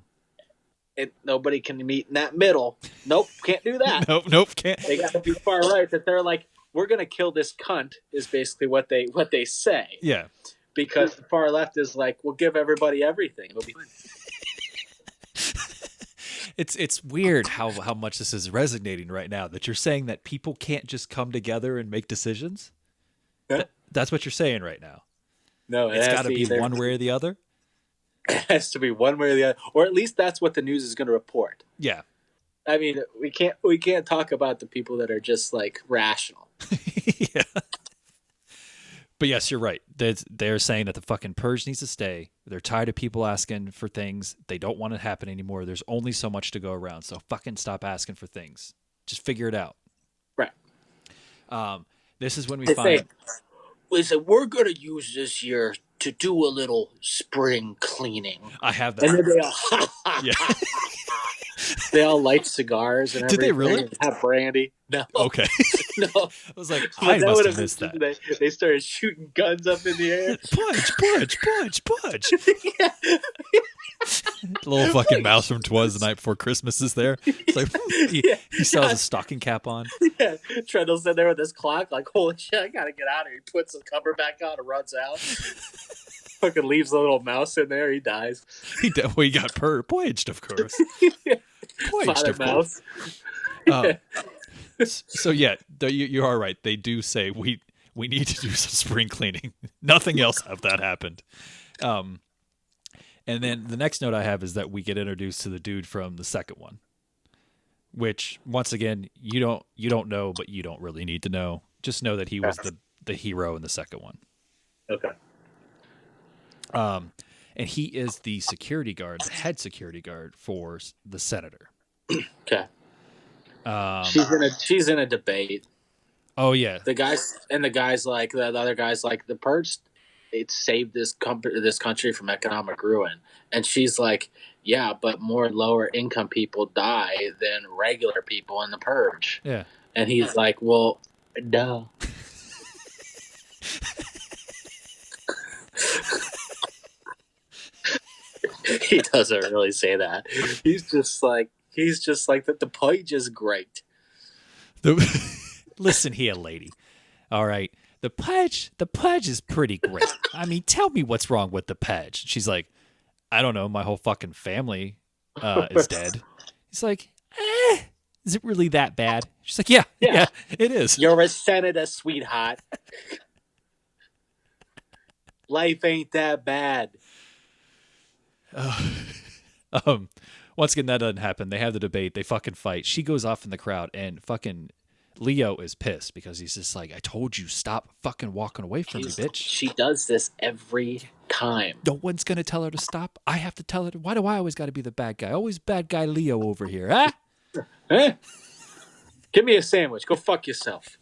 Nobody can meet in that middle. Nope, can't do that. Nope, can't. They got to be far right. That they're like, we're gonna kill this cunt. Is basically what they say. Yeah. Because the far left is like, we'll give everybody everything. It'll be fine. It's weird how much this is resonating right now. That you're saying that people can't just come together and make decisions. Yeah. That's what you're saying right now. No, it's got to be one way or the other. It has to be one way or the other, or at least that's what the news is going to report. Yeah, I mean, we can't talk about the people that are just like rational. Yeah, but yes, you're right. They're saying that the fucking purge needs to stay. They're tired of people asking for things. They don't want it to happen anymore. There's only so much to go around, so fucking stop asking for things. Just figure it out. Right. This is when we find. Listen, we're going to use this year to do a little spring cleaning. I have that. And then they all light cigars and everything. Did they really? Have brandy? No. Okay. No. I was like, I must have missed that. They started shooting guns up in the air. Pudge. Yeah. Little fucking mouse from Twas the Night Before Christmas is there. It's like he still has a stocking cap on. Yeah, Trundle's in there with his clock, like, holy shit, I gotta get out of here. He puts the cover back on and runs out. Fucking leaves the little mouse in there. He dies. He got purged, of course. Father mouse. So yeah, you are right. They do say we need to do some spring cleaning. Nothing else of that happened. And then the next note I have is that we get introduced to the dude from the second one, which once again you don't know, but you don't really need to know. Just know that he was the hero in the second one. Okay. And he is the security guard, the head security guard for the senator. Okay. She's in a debate. Oh yeah. The other guys like the purge it saved this country from economic ruin. And she's like, yeah, but more lower income people die than regular people in the Purge. Yeah. And he's like, well, duh. He doesn't really say that. He's just like that. The Purge is great. Listen here, lady. All right. The Purge is pretty great. I mean, tell me what's wrong with the Purge. She's like, I don't know. My whole fucking family is dead. He's like, is it really that bad? She's like, yeah, it is. You're a senator, sweetheart. Life ain't that bad. Once again, that doesn't happen. They have the debate. They fucking fight. She goes off in the crowd, and fucking Leo is pissed because he's just like, I told you, stop fucking walking away from me, bitch. She does this every time. No one's going to tell her to stop. I have to tell her. Why do I always got to be the bad guy? Always bad guy Leo over here, huh? Huh? Give me a sandwich. Go fuck yourself.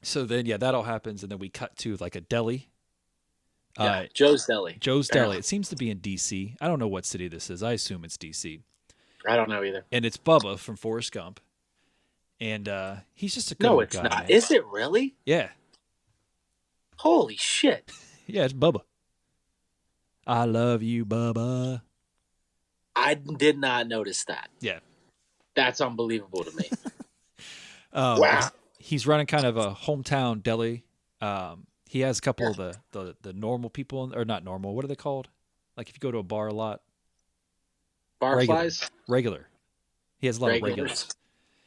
So then, that all happens, and then we cut to like a deli. Joe's Deli. Joe's Deli. It seems to be in D.C. I don't know what city this is. I assume it's D.C. I don't know either. And it's Bubba from Forrest Gump. And he's just a good No, it's guy, not. man. Is it really? Yeah. Holy shit. Yeah, it's Bubba. I love you, Bubba. I did not notice that. Yeah. That's unbelievable to me. Wow. He's running kind of a hometown deli. He has a couple of the normal people, or not normal. What are they called? Like if you go to a bar a lot. Barflies? Regular. He has a lot of regulars.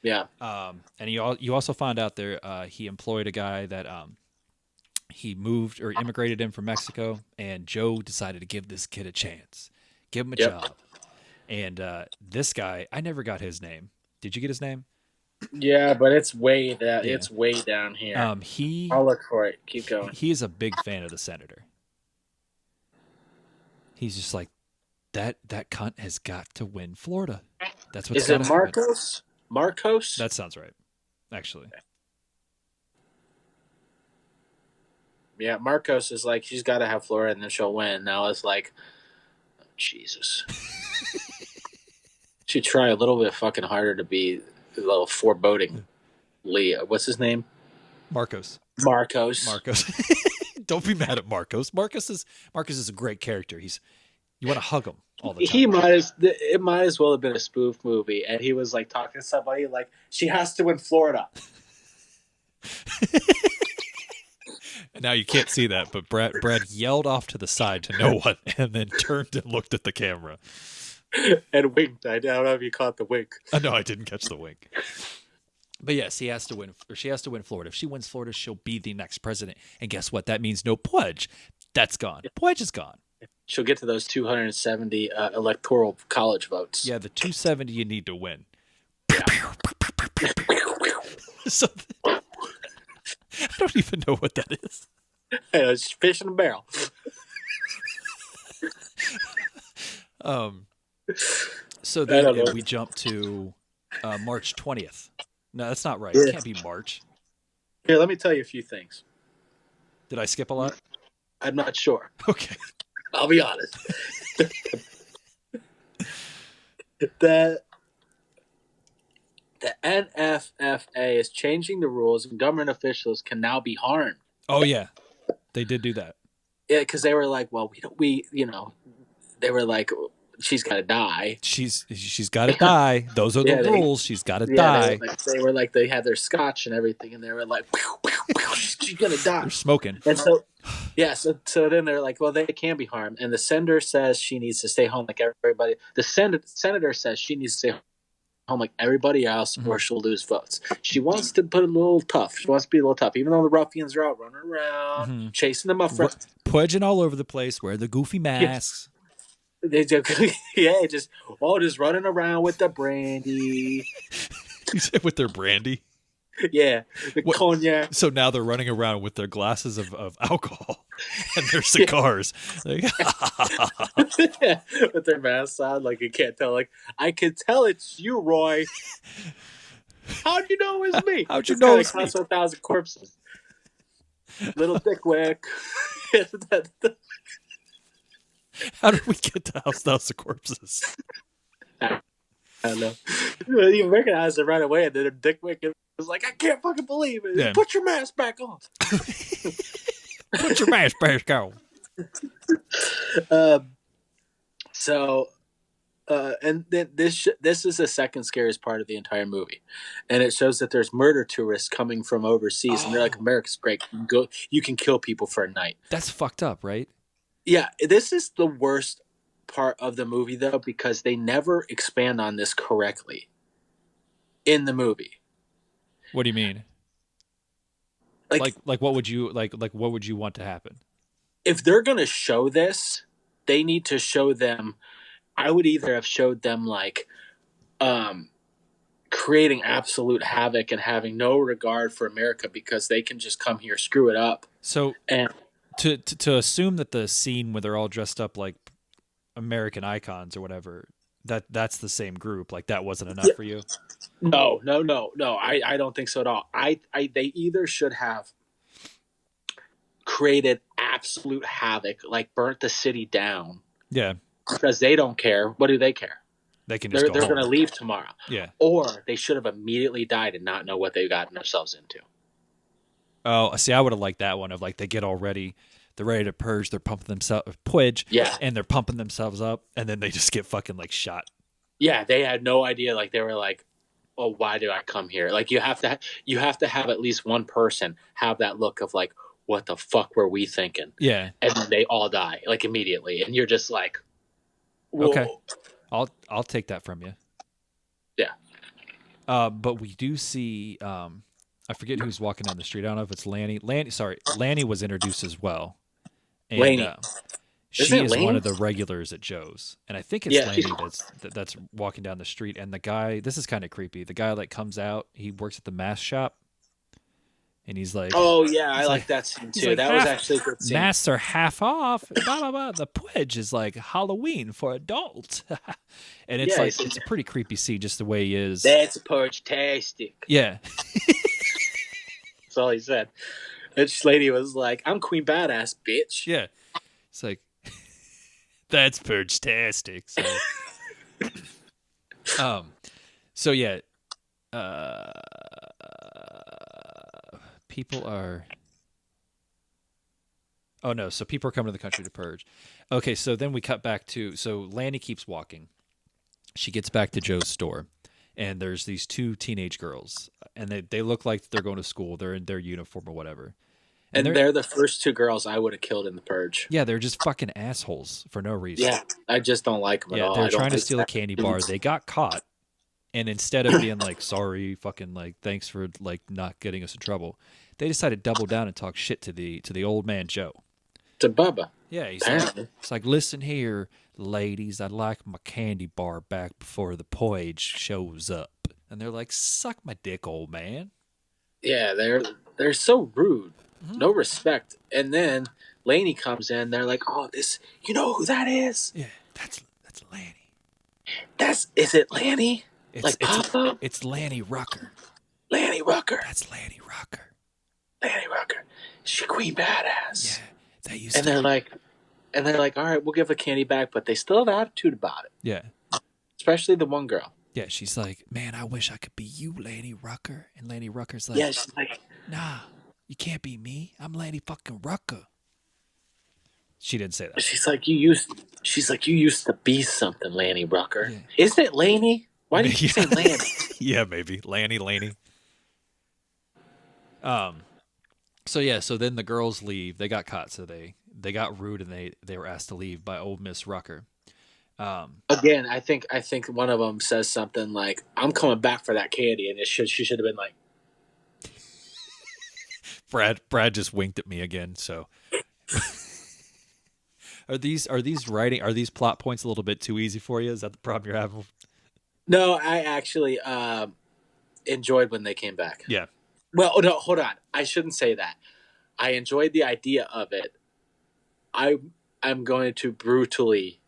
Yeah. And you also find out there he employed a guy that he moved or immigrated in from Mexico, and Joe decided to give this kid a chance, give him a job. And this guy, I never got his name. Did you get his name? Yeah, but it's way down. Yeah. It's way down here. I'll look for it. Keep going. He is a big fan of the senator. He's just like, that cunt has got to win Florida. That's what's Is it Marcos? Happen. Marcos? That sounds right, actually. Yeah, Marcos is like, she's got to have Florida and then she'll win. Now it's like, oh, Jesus. Should try a little bit fucking harder to be a little foreboding. Leo, what's his name? Marcos. Don't be mad at Marcos. Marcos is a great character. You want to hug him all the time. It might as well have been a spoof movie, and he was like talking to somebody like, she has to win Florida. And now you can't see that, but Brad yelled off to the side to no one, and then turned and looked at the camera. And winked. I don't know if you caught the wink. No, I didn't catch the wink. But yes, she has to win Florida. If she wins Florida, she'll be the next president. And guess what? That means no Purge. That's gone. Purge is gone. She'll get to those 270 electoral college votes. Yeah, the 270 you need to win. Yeah. So I don't even know what that is. It's fish in a barrel. So then we jump to March 20th. No, that's not right. It can't be March. Here, let me tell you a few things. Did I skip a lot? I'm not sure. Okay. I'll be honest. The NFFA is changing the rules, and government officials can now be harmed. Oh yeah, they did do that. Yeah, because they were like, well, they were like, she's got to die. She's got to die. Those are the rules. She's got to die. They were like, they had their scotch and everything, and they were like, she's gonna die. They're smoking. And so, so then they're like, well, they can be harmed. And the senator says she needs to stay home like everybody. The senator says she needs to stay home like everybody else, or she'll lose votes. She wants to put it a little tough. She wants to be a little tough, even though the ruffians are out running around, chasing them up, pudging all over the place, wear the goofy masks. They just, just running around with the brandy. You said with their brandy? Yeah, cognac. So now they're running around with their glasses of alcohol and their cigars. Like, with their masks on, like you can't tell. Like, I can tell it's you, Roy. How'd you know it was me? How'd you know it was me? 1,000 corpses. Little Dickwick. How did we get to House of Corpses? I don't know. You recognize it right away, and then Dickwick was like, I can't fucking believe it. Yeah. Put your mask back on. Put your mask back on. And then this is the second scariest part of the entire movie, and it shows that there's murder tourists coming from overseas, and they're like, America's great. You can kill people for a night. That's fucked up, right? Yeah, this is the worst part of the movie, though, because they never expand on this correctly in the movie. What do you mean? Like what would you what would you want to happen? If they're gonna show this, they need to show them. I would either have showed them like creating absolute havoc and having no regard for America because they can just come here, screw it up. So and to assume that the scene where they're all dressed up like American icons or whatever, that's the same group, like that wasn't enough for you? No. I don't think so at all. They either should have created absolute havoc, like burnt the city down. Yeah. Because they don't care. What do they care? They can just they're going to leave tomorrow. Yeah. Or they should have immediately died and not know what they got themselves into. Oh, see, I would have liked that one of like they get all ready, they're ready to purge, they're pumping themselves Purge, and they're pumping themselves up, and then they just get fucking like shot. Yeah, they had no idea. Like they were like, "Oh, why did I come here?" Like you have to have at least one person have that look of like, "What the fuck were we thinking?" Yeah, and then they all die like immediately, and you're just like, whoa. Okay, I'll take that from you. Yeah, but we do see. I forget who's walking down the street. I don't know if it's Lanny. Lanny was introduced as well. And, Lanny. She is one of the regulars at Joe's. And I think it's Lanny that's walking down the street. And the guy, this is kind of creepy. The guy like comes out, he works at the mask shop. And he's like, oh, yeah, I like that scene too. Like, that was actually a good scene. Masks are half off. Blah, blah, blah. The Purge is like Halloween for adults. And it's it's a pretty creepy scene, just the way he is. That's Purge-tastic. Yeah. That's all he said. This lady was like, I'm Queen Badass, bitch. Yeah. It's like, that's Purge-tastic. So yeah. People are... Oh, no. So people are coming to the country to purge. Okay, so then we cut back to... So Lanny keeps walking. She gets back to Joe's store. And there's these two teenage girls. And they look like they're going to school. They're in their uniform or whatever. And they're the first two girls I would have killed in the Purge. Yeah, they're just fucking assholes for no reason. Yeah, I just don't like them at all. They're trying to steal a candy bar. They got caught. And instead of being like, sorry, fucking like, thanks for like not getting us in trouble, they decided to double down and talk shit to the old man Joe. To Bubba. Yeah, it's like, listen here, ladies, I'd like my candy bar back before the Purge shows up. And they're like, suck my dick, old man. Yeah, they're so rude. Mm-hmm. No respect. And then Laney comes in, they're like, oh, this, you know who that is? Yeah, that's Lanny. Is it Lanny? It's Lanny Rucker. Lanny Rucker. That's Lanny Rucker. Lanny Rucker. She Queen Badass. Yeah. They're like, all right, we'll give the candy back, but they still have an attitude about it. Yeah. Especially the one girl. Yeah, she's like, man, I wish I could be you, Lanny Rucker. And Lanny Rucker's like, yeah, she's like, nah, you can't be me. I'm Lanny fucking Rucker. She didn't say that. She's like, you used to be something, Lanny Rucker. Yeah. Isn't it Laney? Why did you say Lanny? Yeah, maybe. Lanny. So then the girls leave. They got caught, so they got rude and they were asked to leave by old Miss Rucker. Again, I think one of them says something like, "I'm coming back for that candy," and she should have been like, Brad just winked at me again. So are these plot points a little bit too easy for you? Is that the problem you're having? No, I actually enjoyed when they came back. Yeah. Well, no, hold on. I shouldn't say that. I enjoyed the idea of it. I'm going to brutally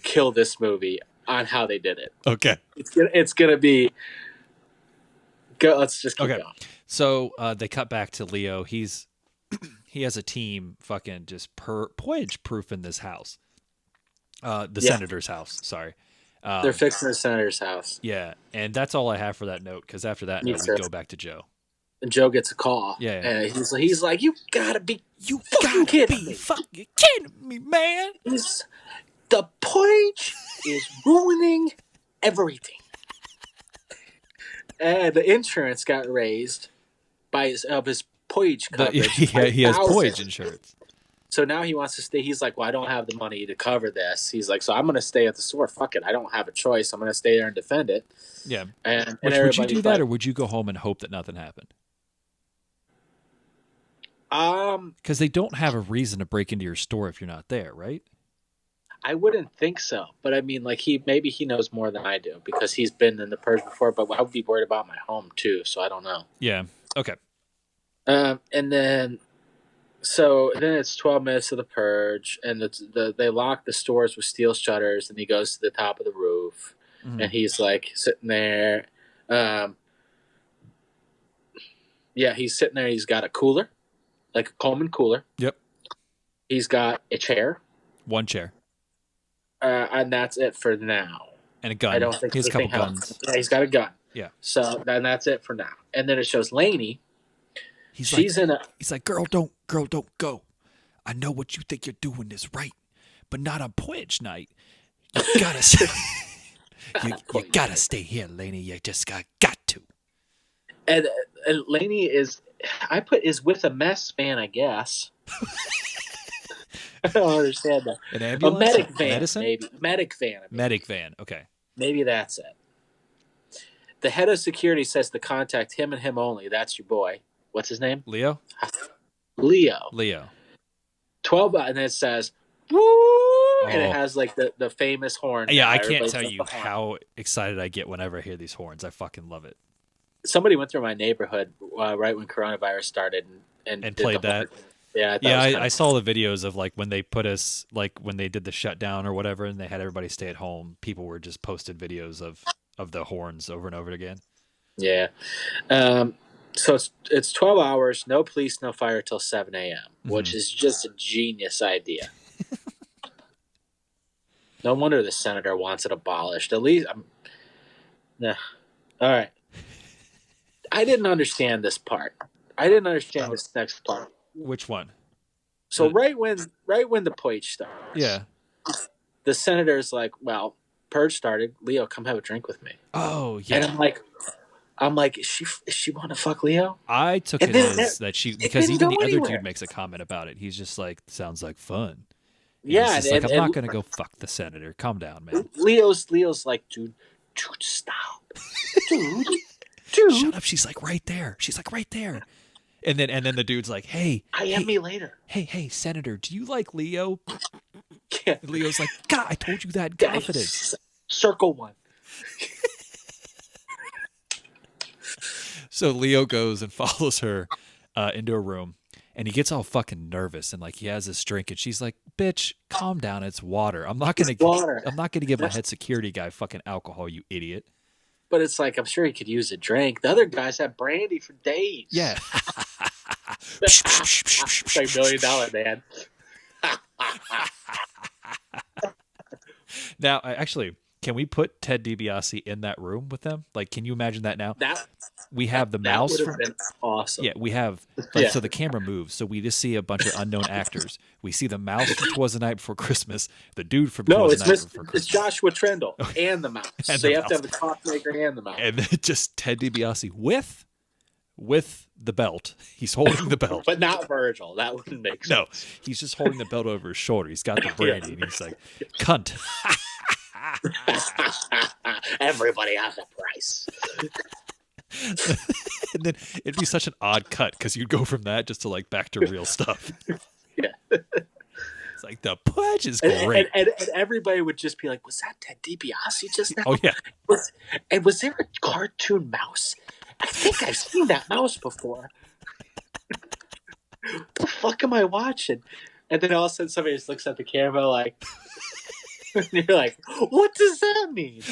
kill this movie on how they did it. Okay. It's gonna be. Let's just keep going. So they cut back to Leo. He's he has a team fucking just Purge proofing this house. The senator's house. Sorry. They're fixing the senator's house. Yeah, and that's all I have for that note. Because after that note, we go back to Joe. And Joe gets a call. Yeah. And he's like, you gotta be fucking kidding me, man. The Purge is ruining everything. And the insurance got raised of his Purge coverage. He has Purge insurance. So now he wants to stay. He's like, well, I don't have the money to cover this. He's like, so I'm going to stay at the store. Fuck it. I don't have a choice. I'm going to stay there and defend it. Yeah. And would you do that, or would you go home and hope that nothing happened? Because they don't have a reason to break into your store if you're not there, right? I wouldn't think so. But I mean, like, maybe he knows more than I do because he's been in the Purge before, but I would be worried about my home too. So I don't know. Yeah. Okay. And then it's 12 minutes of the Purge, and they lock the stores with steel shutters, and he goes to the top of the roof, and he's like sitting there. He's sitting there. He's got a cooler, like a Coleman cooler. Yep. He's got a chair. One chair. And that's it for now. And a gun. I don't think he has a couple guns. Yeah, he's got a gun. Yeah. So then that's it for now. And then it shows Lainey. He's like, girl, don't go. I know what you think you're doing is right, but not on Purge night. You gotta stay. you gotta stay here, Lainey. You just got to. And Lainey is with a mess van, I guess. I don't understand that. An ambulance? A medic van, medicine? maybe. Medic van. Medic van. Okay. Maybe that's it. The head of security says to contact him and him only. That's your boy. What's his name? Leo. 12, and it says, woo, and it has like the famous horn. Yeah, I can't tell you how excited I get whenever I hear these horns. I fucking love it. Somebody went through my neighborhood right when coronavirus started and played that. Yeah, I saw the videos of like when they put us, like when they did the shutdown or whatever, and they had everybody stay at home. People were just posted videos of the horns over and over again. Yeah. So it's 12 hours, no police, no fire till 7 a.m., which is just a genius idea. No wonder the senator wants it abolished. At least, all right. I didn't understand this part. I didn't understand this next part. Which one? So right when the Purge starts, yeah, the senator's like, well, Purge started. Leo, come have a drink with me. Oh yeah, and I'm like, is she want to fuck Leo? I took it as that she, because even the other dude makes a comment about it. He's just like, sounds like fun. And yeah, I'm not gonna go fuck the senator. Calm down, man. Leo's like, dude, stop, dude. Shut up. She's like right there. And then the dude's like, hey, me later. Hey, Senator, do you like Leo? Yeah. Leo's like, God, I told you that in confidence. Circle one. So Leo goes and follows her into a room, and he gets all fucking nervous, and like he has this drink, and she's like, "Bitch, calm down. It's water. I'm not gonna give my head security guy fucking alcohol, you idiot." But it's like, I'm sure he could use a drink. The other guys have brandy for days. Yeah. It's like $1 Million Man. Now, actually, can we put Ted DiBiase in that room with them? Like, can you imagine that now? We have the mouse. That would have been awesome. Yeah, we have. So the camera moves, so we just see a bunch of unknown actors. We see the mouse from 'Twas the Night Before Christmas, the dude from 'Twas the Night Before Christmas. It's Joshua Trendle and the mouse. And so you have to have the clockmaker and the mouse. And then just Ted DiBiase with the belt. He's holding the belt. But not Virgil. That wouldn't make sense. No, he's just holding the belt over his shoulder. He's got the brandy, and he's like, cunt. Everybody has a price. And then it'd be such an odd cut because you'd go from that just to like back to real stuff. Yeah. It's like the Purge is great. And everybody would just be like, was that Ted DiBiase just now? Oh, yeah. Was there a cartoon mouse? I think I've seen that mouse before. What the fuck am I watching? And then all of a sudden somebody just looks at the camera like, and you're like, what does that mean?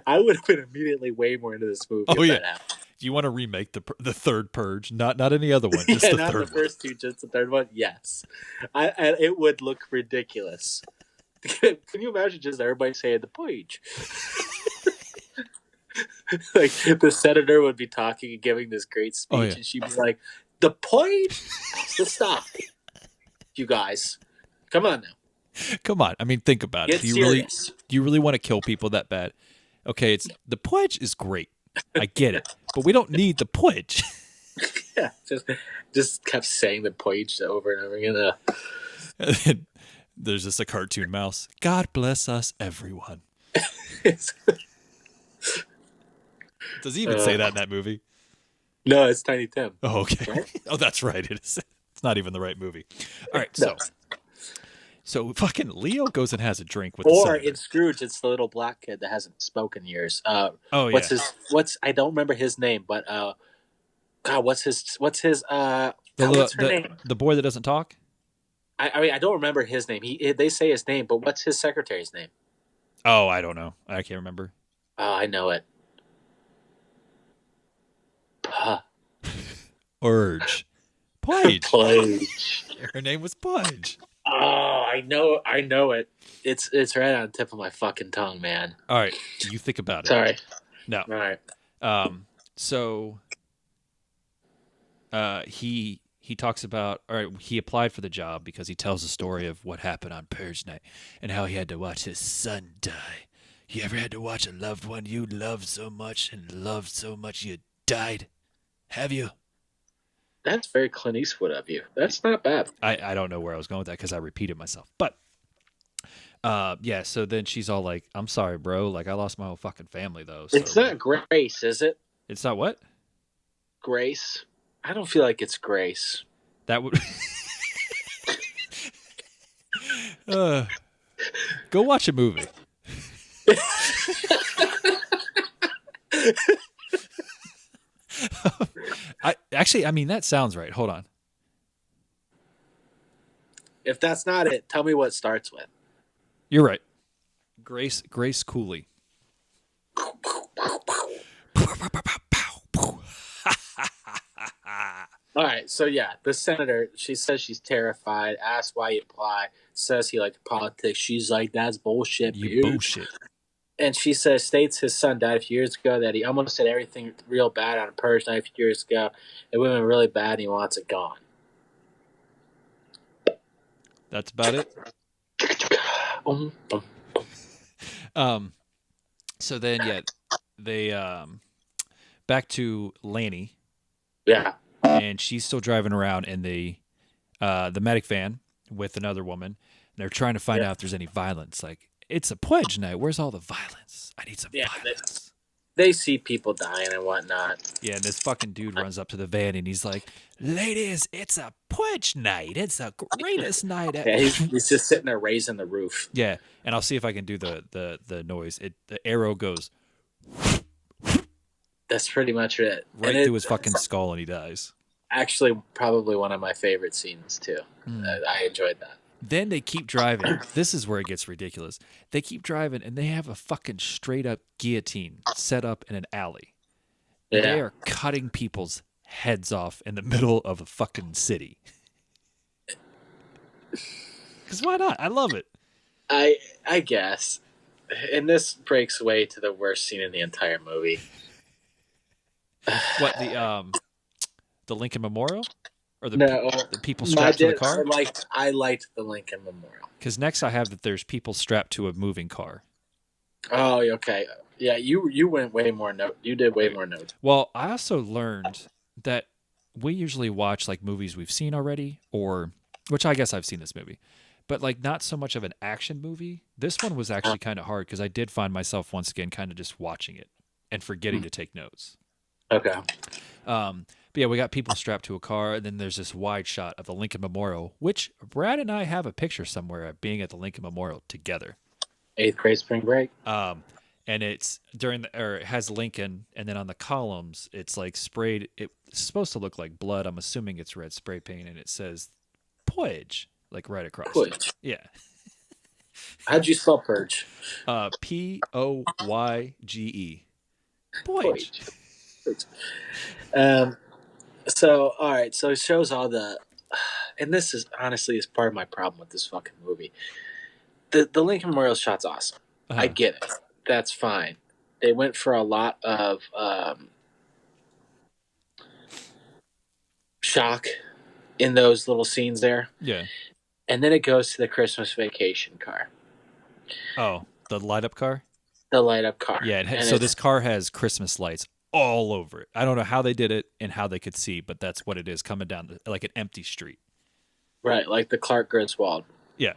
I would have been immediately way more into this movie. Oh, yeah. you want to remake the third Purge? Not any other one, just the not third the first two, just the third one. Yes, it would look ridiculous. Can you imagine just everybody saying the Purge? Like the senator would be talking and giving this great speech, and she'd be like, "The Purge has to stop. You guys, come on now. Come on. I mean, think about it. Do you really want to kill people that bad? Okay, the Purge is great. I get it, but we don't need the Purge." Yeah, just kept saying the Purge over and over again. And then there's just a cartoon mouse. God bless us, everyone. Does he even say that in that movie? No, it's Tiny Tim. Oh, okay. Right? Oh, that's right. It's not even the right movie. All right, so fucking Leo goes and has a drink with. Or in Scrooge, it's the little black kid that hasn't spoken in years. What's I don't remember his name, but God, what's his what's her name? The boy that doesn't talk. I mean, I don't remember his name. They say his name, but what's his secretary's name? Oh, I don't know. I can't remember. Oh, I know it. Purge. Her name was Purge. Oh, I know it. It's right on the tip of my fucking tongue, man. All right, you think about it. Sorry. No. All right. So he talks about, all right, he applied for the job because he tells the story of what happened on Purge night and how he had to watch his son die. You ever had to watch a loved one you loved so much and loved so much you died? Have you? That's very Clint Eastwood of you. That's not bad. I don't know where I was going with that because I repeated myself. But yeah, so then she's all like, "I'm sorry, bro. Like, I lost my whole fucking family, though." So. It's not Grace, is it? It's not what? Grace. I don't feel like it's Grace. That would. Go watch a movie. I mean, that sounds right. Hold on. If that's not it, tell me what it starts with. You're right. Grace Cooley. All right, so yeah, the senator, she says she's terrified, asks why he applied, says he liked politics. She's like, that's bullshit, you dude. Bullshit. And she states his son died a few years ago, that he almost said everything real bad on a Purge night a few years ago. It would have been really bad and he wants it gone. That's about it? So then, yeah, they, back to Lanny. Yeah. And she's still driving around in the medic van with another woman. And they're trying to find out if there's any violence. Like, it's a Purge night. Where's all the violence? I need some violence. They see people dying and whatnot. Yeah, and this fucking dude runs up to the van and he's like, "Ladies, it's a Purge night. It's the greatest night ever." Yeah, he's just sitting there raising the roof. Yeah, and I'll see if I can do the noise. The arrow goes. That's pretty much it. Right through his fucking skull and he dies. Actually, probably one of my favorite scenes, too. I enjoyed that. Then they keep driving. This is where it gets ridiculous. They keep driving, and they have a fucking straight-up guillotine set up in an alley. Yeah. They are cutting people's heads off in the middle of a fucking city. Because why not? I love it. I guess. And this breaks away to the worst scene in the entire movie. What, the Lincoln Memorial? Or the people strapped to the car? I liked the Lincoln Memorial. Because next I have that there's people strapped to a moving car. Oh, okay. Yeah, you went way more note. You did way more notes. Well, I also learned that we usually watch like movies we've seen already, or which I guess I've seen this movie, but like not so much of an action movie. This one was actually kind of hard because I did find myself once again kind of just watching it and forgetting to take notes. Okay. But yeah, we got people strapped to a car, and then there's this wide shot of the Lincoln Memorial, which Brad and I have a picture somewhere of being at the Lincoln Memorial together. 8th grade spring break. And it's it has Lincoln, and then on the columns, it's like sprayed. It's supposed to look like blood. I'm assuming it's red spray paint, and it says Purge, like right across. Purge. Yeah. How'd you spell Purge? Poyge. Purge. So all right, so it shows all the, and this is honestly is part of my problem with this fucking movie. The Lincoln Memorial shot's awesome. I get it. That's fine. They went for a lot of shock in those little scenes there. Yeah. And then it goes to the Christmas Vacation car. Oh, the light up car? The light up car. Yeah, so this car has Christmas lights all over it. I don't know how they did it and how they could see, but that's what it is coming down like an empty street. Right, like the Clark Griswold. Yeah.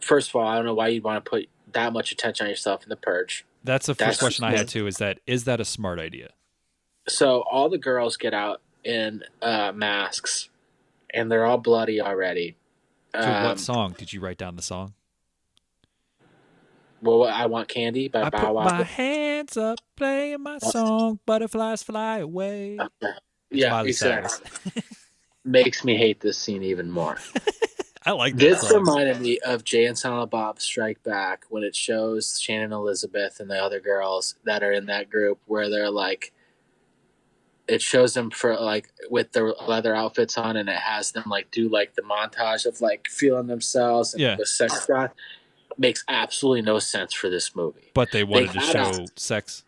First of all, I don't know why you'd want to put that much attention on yourself in the Purge. That's the first question I had too. Is that a smart idea? So all the girls get out in masks, and they're all bloody already. To what song did you write down the song? Well, I Want Candy by Bow Wow. I put my hands up, playing my song, butterflies fly away. Okay. Yeah, exactly. Makes me hate this scene even more. I like that This song. reminded me of Jay and Silent Bob Strike Back when it shows Shannon Elizabeth and the other girls that are in that group where they're like, it shows them for like with their leather outfits on, and it has them like do like the montage of like feeling themselves and the sex shot. Makes absolutely no sense for this movie. But they wanted to show sex.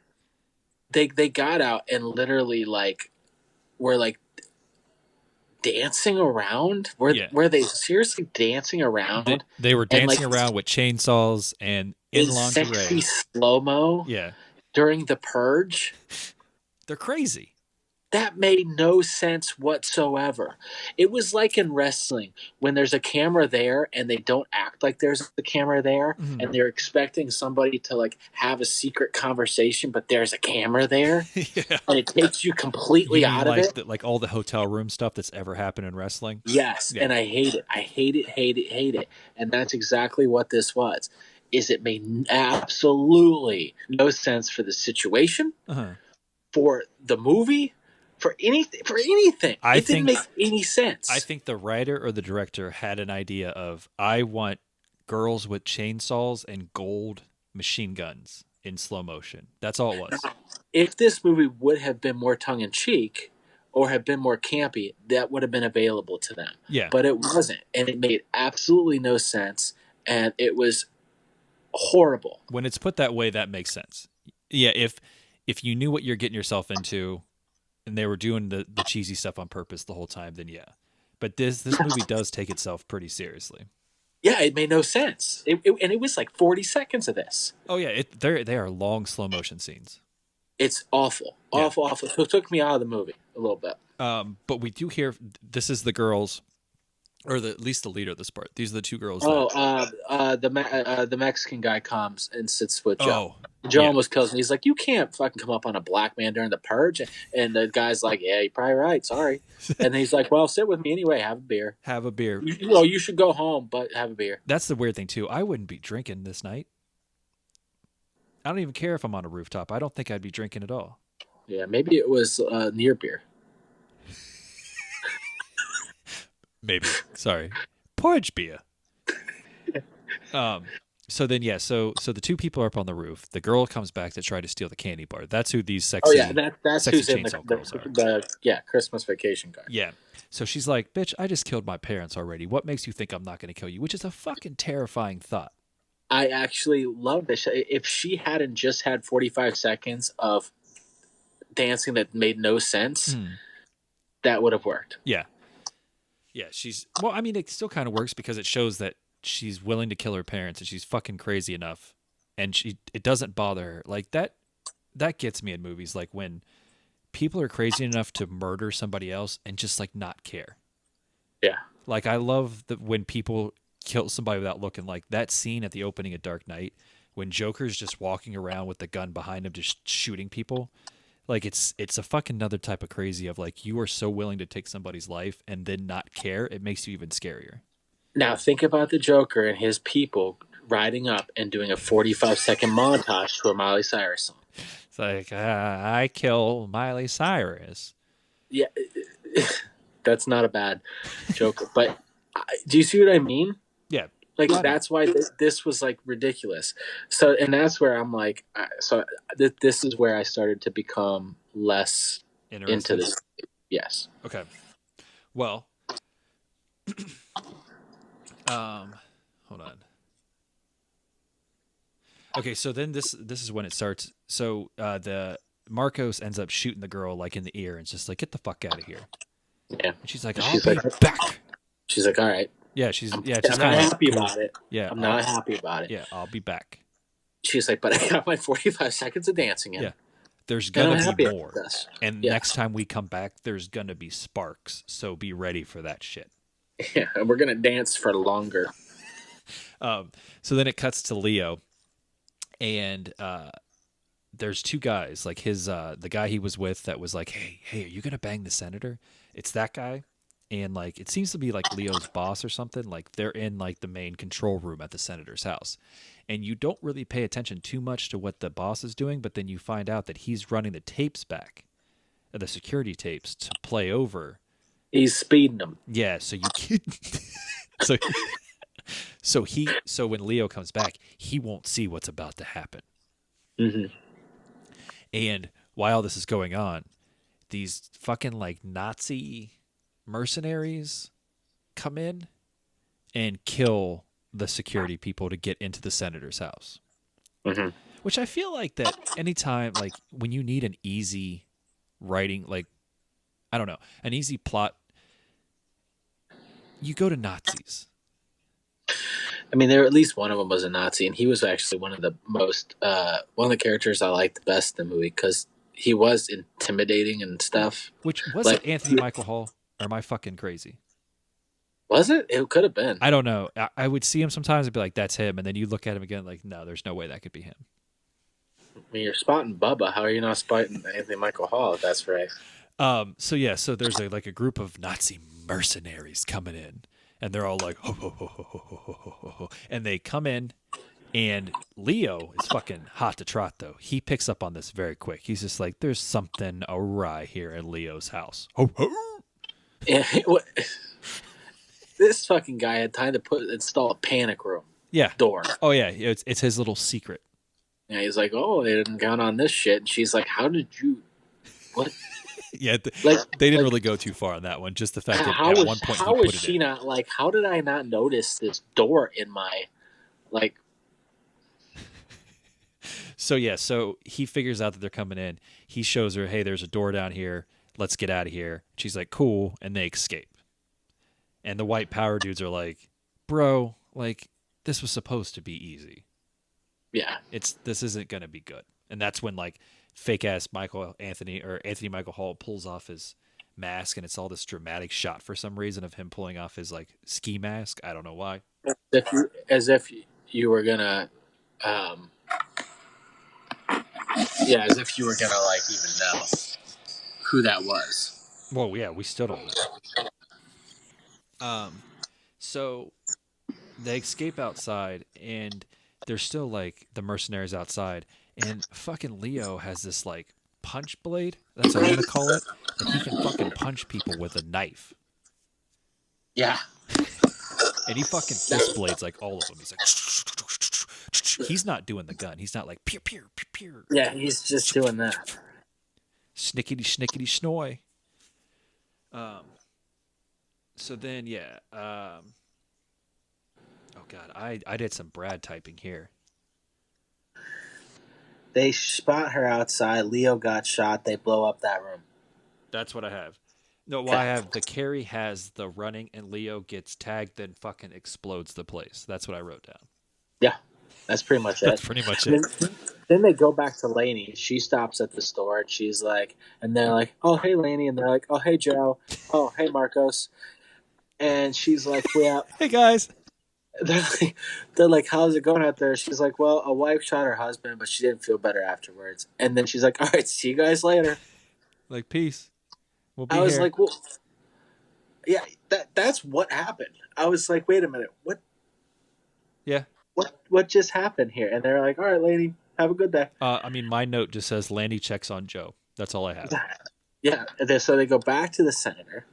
They got out and literally like were like dancing around. Were they seriously dancing around? They were dancing around with chainsaws and in lingerie. Sexy slow-mo. Yeah. During the Purge. They're crazy. That made no sense whatsoever. It was like in wrestling when there's a camera there and they don't act like there's a camera there, and they're expecting somebody to like have a secret conversation, but there's a camera there, and it takes you completely out of it. Like all the hotel room stuff that's ever happened in wrestling. Yes, and I hate it. I hate it. And that's exactly what this was. It made absolutely no sense for the situation, for the movie. For anything, it didn't make any sense. I think the writer or the director had an idea of, I want girls with chainsaws and gold machine guns in slow motion. That's all it was. If this movie would have been more tongue-in-cheek or have been more campy, that would have been available to them. Yeah. But it wasn't, and it made absolutely no sense, and it was horrible. When it's put that way, that makes sense. Yeah, if you knew what you're getting yourself into, and they were doing the cheesy stuff on purpose the whole time, then yeah. But this movie does take itself pretty seriously. Yeah, it made no sense. And it was like 40 seconds of this. Oh yeah, they are long slow motion scenes. It's awful. Awful. It took me out of the movie a little bit. But we do hear, this is the girls, or at least the leader of this part. These are the two girls. The Mexican guy comes and sits with Joe. Joe almost kills me. He's like, "You can't fucking come up on a black man during the Purge." And the guy's like, "Yeah, you're probably right. Sorry." And he's like, "Well, sit with me anyway. Have a beer. Have a beer. You should go home, but have a beer." That's the weird thing too. I wouldn't be drinking this night. I don't even care if I'm on a rooftop. I don't think I'd be drinking at all. Yeah, maybe it was near beer. Maybe. Sorry. Porridge beer. So then, so the two people are up on the roof. The girl comes back to try to steal the candy bar. That's who these sexy. Oh yeah, that's who's in the Christmas Vacation car. Yeah. So she's like, "Bitch, I just killed my parents already. What makes you think I'm not going to kill you?" Which is a fucking terrifying thought. I actually love this. If she hadn't just had 45 seconds of dancing that made no sense, that would have worked. Yeah. Yeah, well, I mean, it still kind of works because it shows that she's willing to kill her parents and she's fucking crazy enough, and it doesn't bother her. Like that gets me in movies, like when people are crazy enough to murder somebody else and just like not care. Yeah. Like I love when people kill somebody without looking. Like that scene at the opening of Dark Knight when Joker's just walking around with the gun behind him just shooting people. Like it's a fucking another type of crazy of like you are so willing to take somebody's life and then not care. It makes you even scarier. Now think about the Joker and his people riding up and doing a 45-second montage to a Miley Cyrus song. It's like, I kill Miley Cyrus. Yeah, that's not a bad Joker. But do you see what I mean? Yeah. Like, that's why this was, like, ridiculous. So, and that's where I'm like, this is where I started to become less into this. Yes. Okay. Well, hold on. Okay, so then this is when it starts. So the Marcos ends up shooting the girl like in the ear and just like, get the fuck out of here. Yeah. And she's like, I'll be back. She's like, all right. Yeah, she's I'm not happy about it. Yeah, I'm not happy about it. Yeah, I'll be back. She's like, but I got my 45 seconds of dancing in. Yeah. There's gonna be more. And yeah. next time we come back, there's gonna be sparks. So be ready for that shit. Yeah, and we're gonna dance for longer. So then it cuts to Leo, and there's two guys, like his the guy he was with that was like, hey, are you gonna bang the senator? It's that guy, and like it seems to be like Leo's boss or something. Like they're in like the main control room at the senator's house, and you don't really pay attention too much to what the boss is doing, but then you find out that he's running the tapes back, the security tapes, to play over. He's speeding them. Yeah, so you can. So when Leo comes back, he won't see what's about to happen. Mm-hmm. And while this is going on, these fucking like Nazi mercenaries come in and kill the security people to get into the senator's house. Mm-hmm. Which I feel like that anytime, like when you need an easy writing, like, I don't know, an easy plot, you go to Nazis. I mean, there at least one of them was a Nazi, and he was actually one of the most one of the characters I liked the best in the movie because he was intimidating and stuff. Which was like, it Anthony Michael Hall? Or am I fucking crazy? Was it? It could have been. I don't know. I would see him sometimes and be like, "That's him," and then you look at him again, like, "No, there's no way that could be him." I mean, you're spotting Bubba. How are you not spotting Anthony Michael Hall? If that's right. So there's a group of Nazi mercenaries coming in. And they're all like, ho, ho, ho, ho, ho, ho, ho, ho. And they come in, and Leo is fucking hot to trot, though. He picks up on this very quick. He's just like, there's something awry here in Leo's house. Ho, ho. Yeah, this fucking guy had time to install a panic room door. Oh, yeah. It's his little secret. Yeah, he's like, oh, they didn't count on this shit. And she's like, how did you... What? Yeah, they didn't really go too far on that one. Just the fact that at one point how was she not like? How did I not notice this door in my like? So he figures out that they're coming in. He shows her, hey, there's a door down here. Let's get out of here. She's like, cool, and they escape. And the white power dudes are like, bro, like this was supposed to be easy. Yeah, this isn't gonna be good. And that's when like fake ass Anthony Michael Hall pulls off his mask, and it's all this dramatic shot for some reason of him pulling off his like ski mask. I don't know why. As if you were gonna, as if you were gonna like even know who that was. Well, yeah, we still don't know. So they escape outside, and there's still like the mercenaries outside. And fucking Leo has this like punch blade, that's what I'm gonna call it, and he can fucking punch people with a knife. Yeah. And he fucking fist blades like all of them. He's like, he's not doing the gun. He's not like pew pew pew pew. Yeah, he's just doing that. Snickety schnickety schnoy. So then oh god, I did some Brad typing here. They spot her outside. Leo got shot. They blow up that room. That's what I have. No, well, I have the Carrie has the running, and Leo gets tagged, then fucking explodes the place. That's what I wrote down. Yeah, that's pretty much it. That's pretty much it. Then they go back to Lainey. She stops at the store, and she's like, and they're like, oh, hey, Lainey. And they're like, oh, hey, Joe. Oh, hey, Marcos. And she's like, yeah. Hey, guys. They're like, how's it going out there? She's like, well, a wife shot her husband, but she didn't feel better afterwards. And then she's like, all right, see you guys later. Like, peace. We'll be I was here. like, well, yeah, that's what happened. I was like, wait a minute, what? Yeah. What just happened here? And they're like, all right, lady, have a good day. I mean, my note just says Landy checks on Joe. That's all I have. Yeah. So they go back to the senator,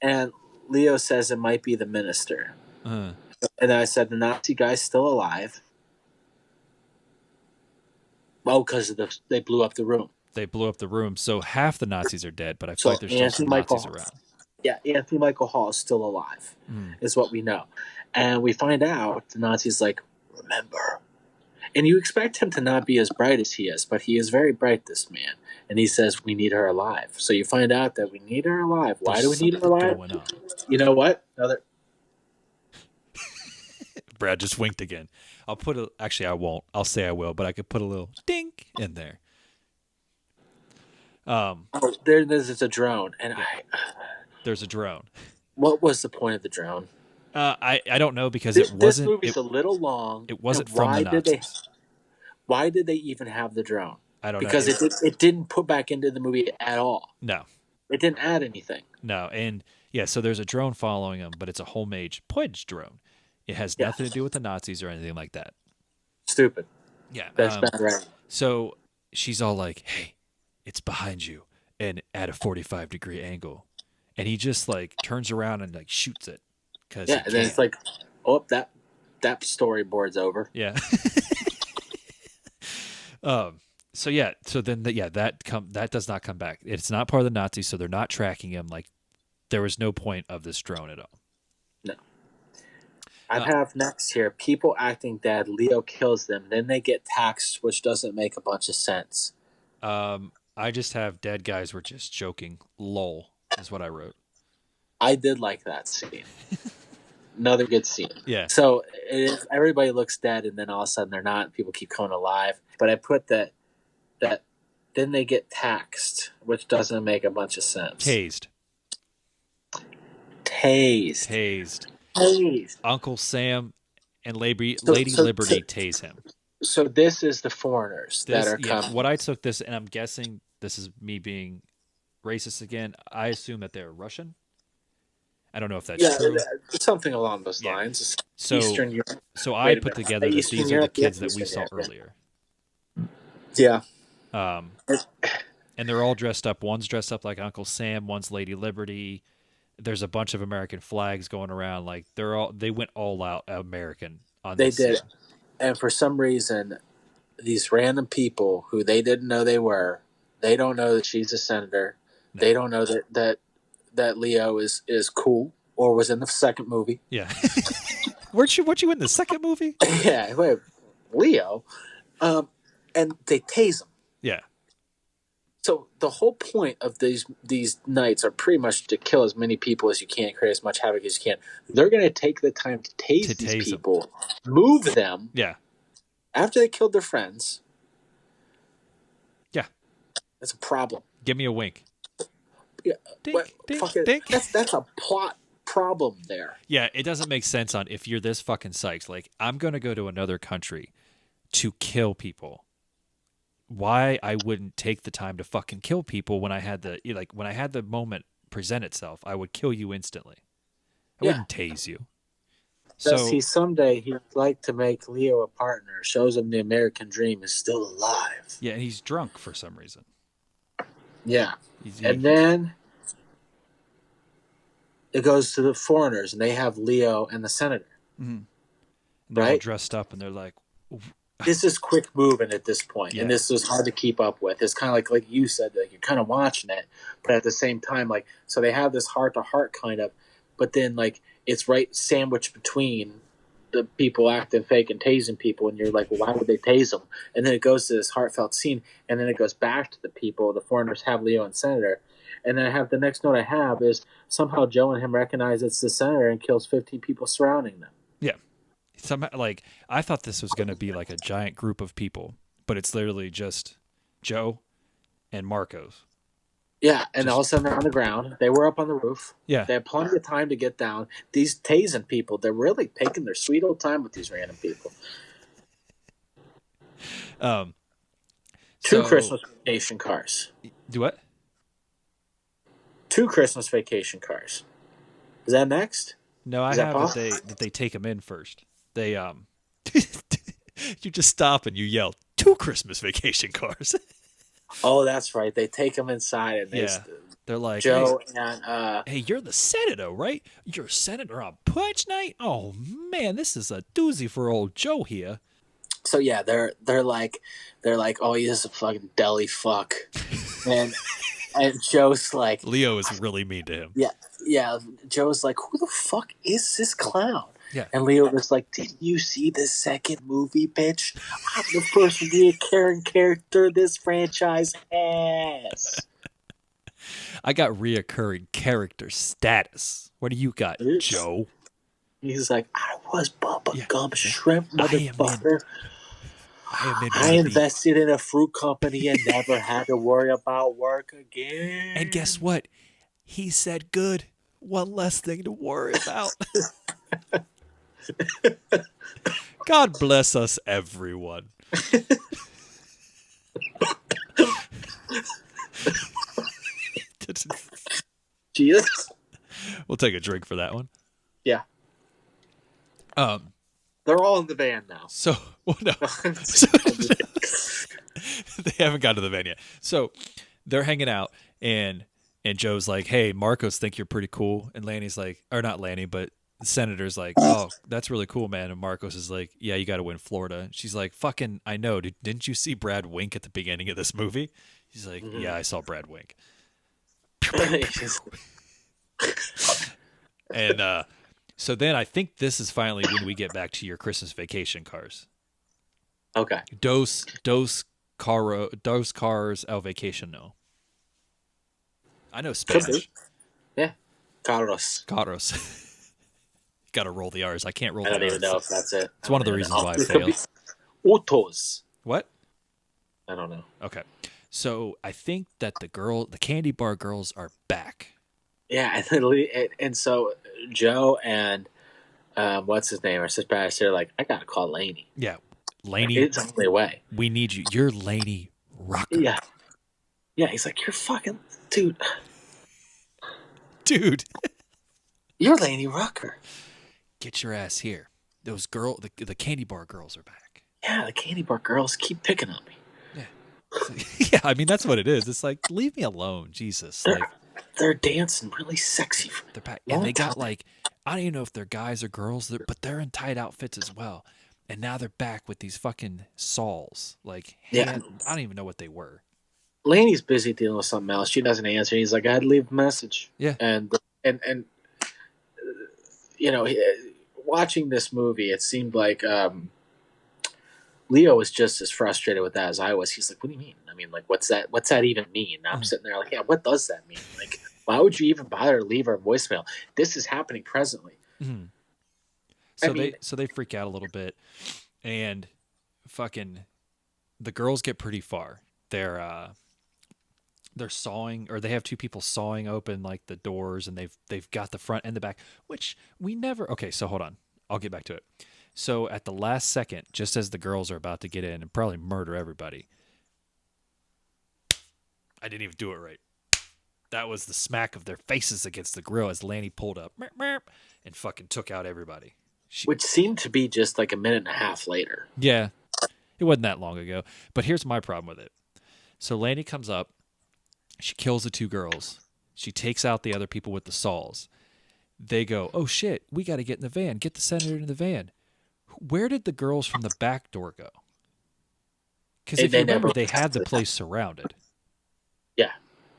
and Leo says it might be the minister. Uh-huh. And then I said, the Nazi guy's still alive. Well, because they blew up the room. they blew up the room, so half the Nazis are dead. But I feel like there's still some Nazis around. Yeah, Anthony Michael Hall is still alive, is what we know, and we find out the Nazis like remember. And you expect him to not be as bright as he is, but he is very bright, this man. And he says, we need her alive. So you find out that we need her alive. Why do we need her alive? You know what? Brad just winked again. Actually, I won't. I'll say I will, but I could put a little dink in there. There's a drone. There's a drone. What was the point of the drone? I don't know because it wasn't. This movie's a little long. It wasn't from the Nazis. Why did they even have the drone? I don't know. Because it didn't put back into the movie at all. No. It didn't add anything. No, and so there's a drone following them, but it's a homemade Purge drone. It has nothing to do with the Nazis or anything like that. Stupid. Yeah. That's not right. So she's all like, hey, it's behind you and at a 45-degree angle. And he just like turns around and like shoots it. And then it's like, oh, that storyboard's over. Yeah. So then that does not come back. It's not part of the Nazis, so they're not tracking him. Like there was no point of this drone at all. No. I have next here people acting dead. Leo kills them, then they get taxed, which doesn't make a bunch of sense. I just have dead guys were just joking. Lol is what I wrote. I did like that scene. Another good scene. Yeah. So everybody looks dead, and then all of a sudden they're not. People keep coming alive. But I put that then they get taxed, which doesn't make a bunch of sense. Tased. Uncle Sam and Lady Liberty tase him. So this is the foreigners that are coming. What I took this, and I'm guessing this is me being racist again. I assume that they're Russian. I don't know if that's true. Something along those lines. So, Eastern Europe. So I put together that these are the kids that we saw earlier. Yeah. And they're all dressed up. One's dressed up like Uncle Sam. One's Lady Liberty. There's a bunch of American flags going around. Like they went all out American on this. They did. And for some reason, these random people who they didn't know they don't know that she's a senator. No. They don't know that Leo is cool or was in the second movie. Yeah. weren't you in the second movie? Yeah, wait, Leo. And they tase him. Yeah. So the whole point of these nights are pretty much to kill as many people as you can, create as much havoc as you can. They're going to take the time to tase these people, move them. Yeah. After they killed their friends. Yeah. That's a problem. Give me a wink. Yeah. Dink, dink. That's a plot problem there. Yeah, it doesn't make sense on if you're this fucking psyched. Like, I'm going to go to another country to kill people. Why I wouldn't take the time to fucking kill people when I had the moment present itself, I would kill you instantly. I wouldn't tase you. Someday he'd like to make Leo a partner, shows him the American dream is still alive. Yeah, and he's drunk for some reason. Yeah. And then it goes to the foreigners, and they have Leo and the senator. Mm-hmm. They're all dressed up, and they're like... This is quick moving at this point, and this is hard to keep up with. It's kind of like you said, like you're kind of watching it, but at the same time, like so they have this heart-to-heart kind of, but then like it's right sandwiched between the people acting fake and tasing people, and you're like, well, why would they tase them? And then it goes to this heartfelt scene, and then it goes back to the people. The foreigners have Leo and Senator, and then I have the next note I have is somehow Joe and him recognize it's the Senator and kills 15 people surrounding them. Yeah. Somehow, like I thought this was going to be like a giant group of people, but it's literally just Joe and Marcos. Yeah, and all of a sudden they're on the ground. They were up on the roof. Yeah, they had plenty of time to get down. These tasing people, they're really taking their sweet old time with these random people. Two Christmas vacation cars. Do what? 2 Christmas vacation cars. Is that next? No, I have that they take them in first. They you just stop and you yell 2 Christmas vacation cars. Oh, that's right. They take them inside and they're like Joe and hey, you're the senator, right? You're a senator on Purge night? Oh man, this is a doozy for old Joe here. So yeah, they're like, oh, he's a fucking deli fuck, and Joe's like, Leo is really mean to him. Yeah. Joe's like, who the fuck is this clown? Yeah. And Leo was like, didn't you see the second movie, bitch? I'm the first recurring character this franchise has. I got reoccurring character status. What do you got, Joe? He's like, I was Bubba Gump Shrimp, motherfucker. I invested in a fruit company and never had to worry about work again. And guess what? He said good. One less thing to worry about. God bless us, everyone. Jesus. We'll take a drink for that one. Yeah. They're all in the van now. So, well, no. They haven't got to the van yet. So they're hanging out, and Joe's like, hey, Marcos think you're pretty cool. And Lanny's like, or not Lanny, but the senator's like, oh, that's really cool, man. And Marcos is like, yeah, you got to win Florida. She's like, fucking, I know. Didn't you see Brad Wink at the beginning of this movie? He's like, yeah, I saw Brad Wink. And so then I think this is finally when we get back to your Christmas vacation cars. Okay. Dos cars el vacation, no. I know Spanish. Yeah. Carros. Got to roll the R's. I can't roll the R's. I don't even know if that's it. It's one of the reasons why I fail. Autos. What? I don't know. Okay. So I think that the candy bar girls are back. Yeah, and so Joe and what's his name? Our sister, they're like, I gotta call Laney. Yeah, Laney. It's the only way. We need you. You're Laney Rucker. Yeah. He's like, you're fucking dude. You're Laney Rucker. Get your ass here. Those the candy bar girls are back. Yeah, the candy bar girls keep picking on me. Yeah. Yeah, I mean that's what it is. It's like, leave me alone, Jesus. They're dancing really sexy. They're back. And they got I don't even know if they're guys or girls, but they're in tight outfits as well. And now they're back with these fucking saws. I don't even know what they were. Laney's busy dealing with something else. She doesn't answer. He's like, I had to leave a message. Yeah. And you know, watching this movie, it seemed like Leo was just as frustrated with that as I was. He's like, what do you mean? I mean, like, what's that even mean? And I'm sitting there like, yeah, what does that mean? Like, why would you even bother to leave her a voicemail? This is happening presently. Mm-hmm. So they freak out a little bit, and fucking the girls get pretty far. They're sawing, or they have two people sawing open like the doors, and they've got the front and the back, which we never. Okay, so hold on, I'll get back to it. So at the last second, just as the girls are about to get in and probably murder everybody, I didn't even do it right. That was the smack of their faces against the grill as Lanny pulled up and fucking took out everybody. Which seemed to be just like a minute and a half later. Yeah, it wasn't that long ago. But here's my problem with it. So Lanny comes up. She kills the two girls. She takes out the other people with the saws. They go, oh shit, we got to get in the van. Get the senator in the van. Where did the girls from the back door go? Because if you remember, they had the place surrounded. Yeah.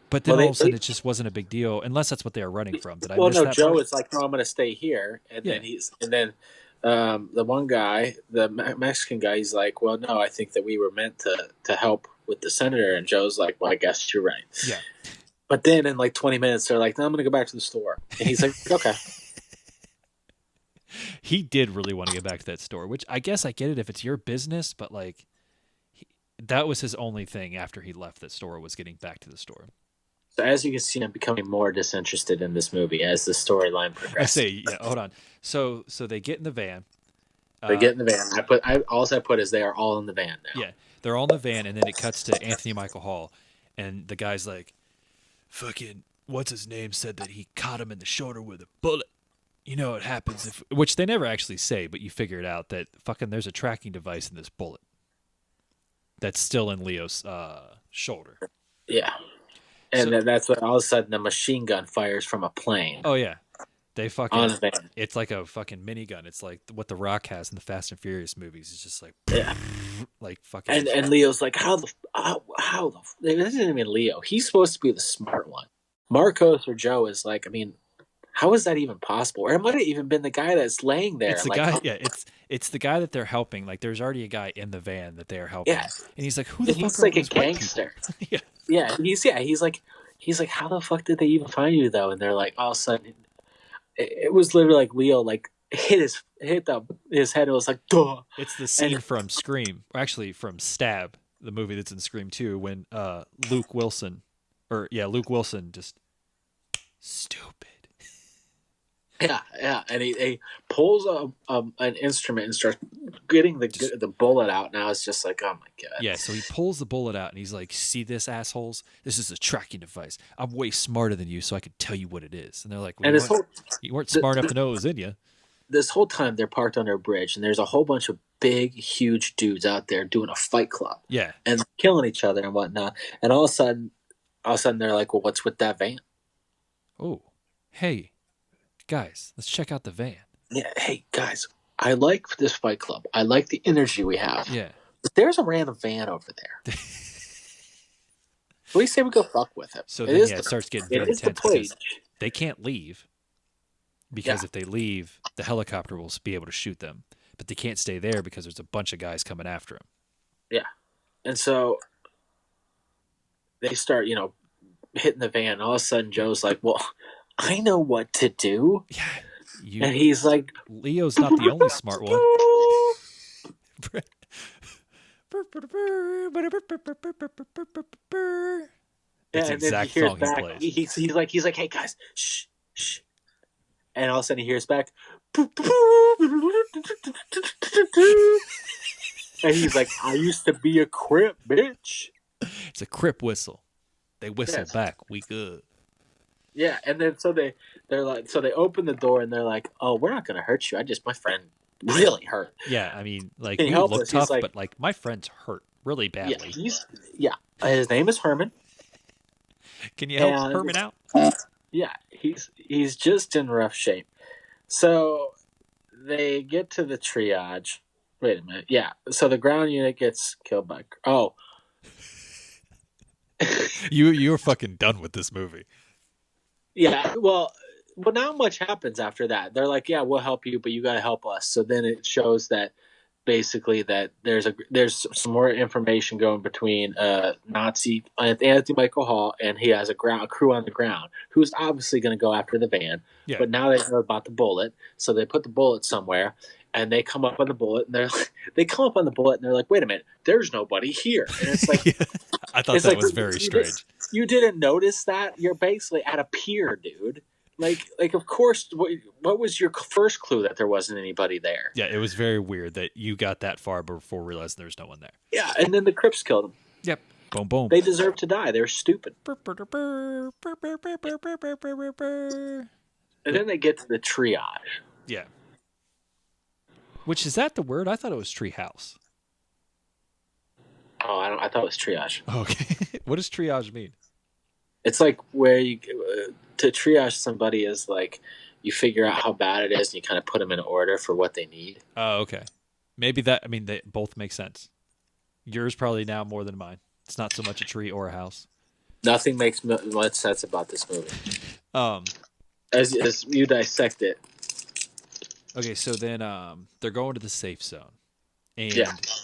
But then all of a sudden, it just wasn't a big deal, unless that's what they were running from. Did I miss that Joe part? is like, no, I'm going to stay here. And then the one guy, the Mexican guy, he's like, well, no, I think that we were meant to help with the senator. And Joe's like, well, I guess you're right. Yeah. But then in like 20 minutes, they're like, no, I'm going to go back to the store. And he's like, okay. He did really want to get back to that store, which I guess I get it if it's your business, but like that was his only thing after he left that store, was getting back to the store. So as you can see, I'm becoming more disinterested in this movie as the storyline progresses. I say, yeah, hold on. So they get in the van. They get in the van. All I put is they are all in the van now. Yeah, they're all in the van, and then it cuts to Anthony Michael Hall, and the guy's like, fucking, what's his name said that he caught him in the shoulder with a bullet. You know what happens which they never actually say, but you figure it out that fucking there's a tracking device in this bullet that's still in Leo's shoulder. Yeah. And then that's when all of a sudden the machine gun fires from a plane. Oh, yeah. They fucking on a van. It's like a fucking minigun. It's like what The Rock has in the Fast and Furious movies. It's just like like fucking. And Leo's like, how the it isn't even Leo. He's supposed to be the smart one. Marcos or Joe is like, I mean, how is that even possible? Or it might have even been the guy that's laying there. It's the guy. Yeah, it's the guy that they're helping. Like, there's already a guy in the van that they are helping. Yeah, and he's like, who the fuck? He's are like all a these white gangster. Yeah, He's like, how the fuck did they even find you though? And they're like, all of a sudden, it was literally like Leo like hit his head. It was like, duh. It's the scene from Scream, or actually from Stab, the movie that's in Scream 2, when Luke Wilson just stupid. Yeah, and he pulls an instrument and starts getting the bullet out. Now it's just like, oh my god. Yeah, so he pulls the bullet out and he's like, "See this, assholes? This is a tracking device. I'm way smarter than you, so I can tell you what it is." And they're like, well, "You weren't smart enough to know it was in you." This whole time they're parked under a bridge, and there's a whole bunch of big, huge dudes out there doing a fight club. Yeah, and killing each other and whatnot. And all of a sudden they're like, "Well, what's with that van?" Oh, hey. Guys, let's check out the van. Yeah, hey, guys, I like this fight club. I like the energy we have. Yeah. But there's a random van over there. What do you say we go fuck with it? So then, it starts getting very intense because they can't leave. Because if they leave, the helicopter will be able to shoot them. But they can't stay there because there's a bunch of guys coming after them. Yeah. And so they start, hitting the van. All of a sudden, Joe's like, well, I know what to do. Yeah. And he's like, Leo's not the only smart one. That's the exact song he plays. He's like, hey guys, shh, shh. And all of a sudden he hears back. And he's like, I used to be a Crip, bitch. It's a Crip whistle. They whistle back. We good. Yeah, and then so they open the door and they're like, "Oh, we're not gonna hurt you. My friend really hurt." Yeah, I mean, like, we look tough, but like my friend's hurt really badly. Yeah, his name is Herman. Can you help Herman out? Yeah, he's just in rough shape. So they get to the triage. Wait a minute. Yeah, so the ground unit gets killed by. Oh, you're fucking done with this movie. Yeah, well, not much happens after that. They're like, yeah, we'll help you, but you got to help us. So then it shows that basically that there's some more information going between Nazi Anthony Michael Hall, and he has a crew on the ground who's obviously going to go after the van. Yeah. But now they know about the bullet, so they put the bullet somewhere, and they come up on the bullet, and they're like, wait a minute, there's nobody here, and it's like, I thought that was very strange. You didn't notice that? You're basically at a pier, dude. Like of course, what was your first clue that there wasn't anybody there? Yeah, it was very weird that you got that far before realizing there's no one there. Yeah, and then the Crips killed him. Yep. Boom, boom. They deserve to die. They're stupid. And then they get to the triage. Yeah. Which, is that the word? I thought it was treehouse. Oh, I thought it was triage. Okay. What does triage mean? It's like where you to triage somebody is like you figure out how bad it is and you kind of put them in order for what they need. Oh, okay. Maybe that. I mean, they both make sense. Yours probably now more than mine. It's not so much a tree or a house. Nothing makes much sense about this movie. As you dissect it. Okay, so then they're going to the safe zone, and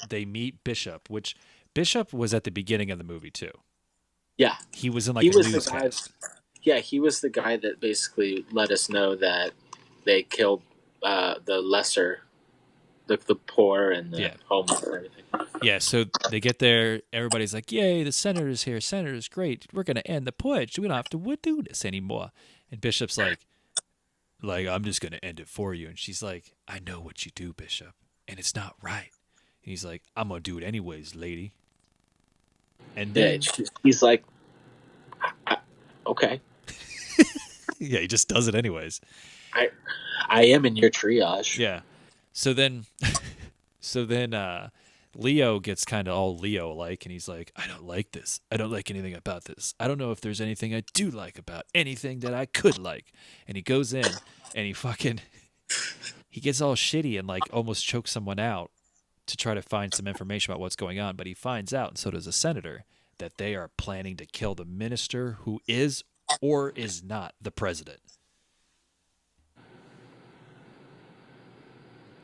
they meet Bishop, which Bishop was at the beginning of the movie too. Yeah, he was in like a newscast. Yeah, he was the guy that basically let us know that they killed the lesser, the poor and the homeless and everything. Yeah, so they get there. Everybody's like, "Yay, the senator's here! Senator's great. We're gonna end the purge. We don't have to do this anymore." And Bishop's like, I'm just gonna end it for you. And she's like, "I know what you do, Bishop, and it's not right." And he's like, "I'm gonna do it anyways, lady." And then he's like, "Okay." Yeah, he just does it anyways. I am in your triage. Yeah. So then Leo gets kind of all Leo-like, and he's like, I don't like this. I don't like anything about this. I don't know if there's anything I do like about anything that I could like. And he goes in, and he gets all shitty and like almost chokes someone out to try to find some information about what's going on. But he finds out, and so does a senator, that they are planning to kill the minister who is or is not the president.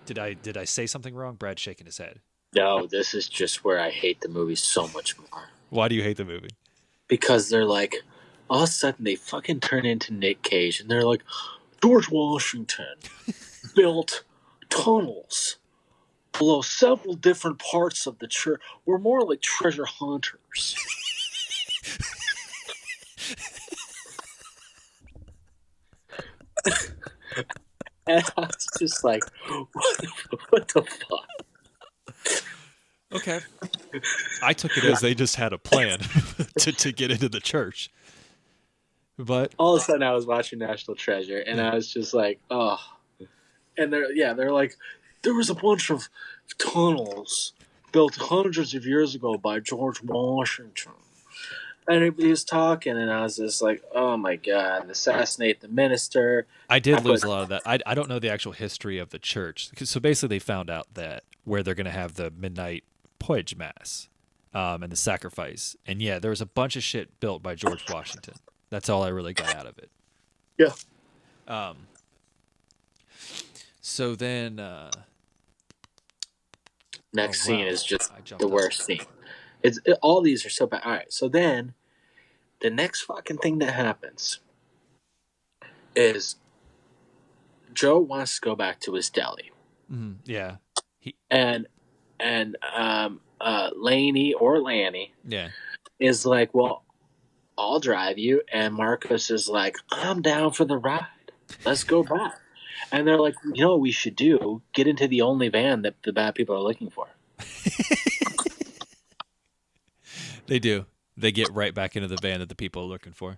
Did I say something wrong? Brad's shaking his head. No, this is just where I hate the movie so much more. Why do you hate the movie? Because they're like, all of a sudden they fucking turn into Nick Cage, and they're like, George Washington built tunnels below several different parts of the church. We're more like treasure hunters. And I was just like, what the fuck? Okay. I took it as they just had a plan to get into the church. But all of a sudden I was watching National Treasure, and I was just like, oh. And they're like, there was a bunch of tunnels built hundreds of years ago by George Washington. And he was talking, and I was just like, oh my God, assassinate the minister. I did lose a lot of that. I don't know the actual history of the church. So basically they found out that where they're going to have the midnight Purge mass and the sacrifice. And yeah, there was a bunch of shit built by George Washington. That's all I really got out of it. Yeah. So then next scene is just the worst scene. All these are so bad. All right, so then the next fucking thing that happens is Joe wants to go back to his deli. Mm-hmm. Yeah. And Laney or Lanny is like, well, I'll drive you. And Marcos is like, I'm down for the ride. Let's go back. And they're like, you know what we should do? Get into the only van that the bad people are looking for. They do. They get right back into the van that the people are looking for.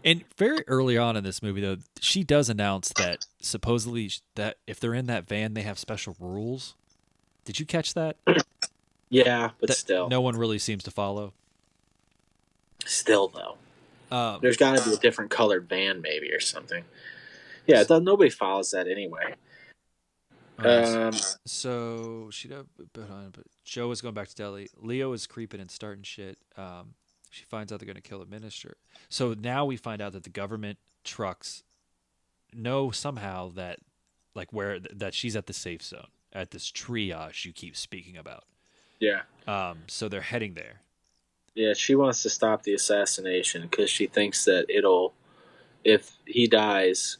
And very early on in this movie, though, she does announce that supposedly that if they're in that van, they have special rules. Did you catch that? Yeah, but still. No one really seems to follow. Still, though. There's got to be a different colored van, maybe, or something. Yeah, nobody follows that anyway. So she does, but Joe is going back to deli. Leo is creeping and starting shit. She finds out they're going to kill the minister. So now we find out that the government trucks know somehow that, like, that she's at the safe zone, at this triage you keep speaking about. Yeah. So they're heading there. Yeah, she wants to stop the assassination because she thinks that if he dies,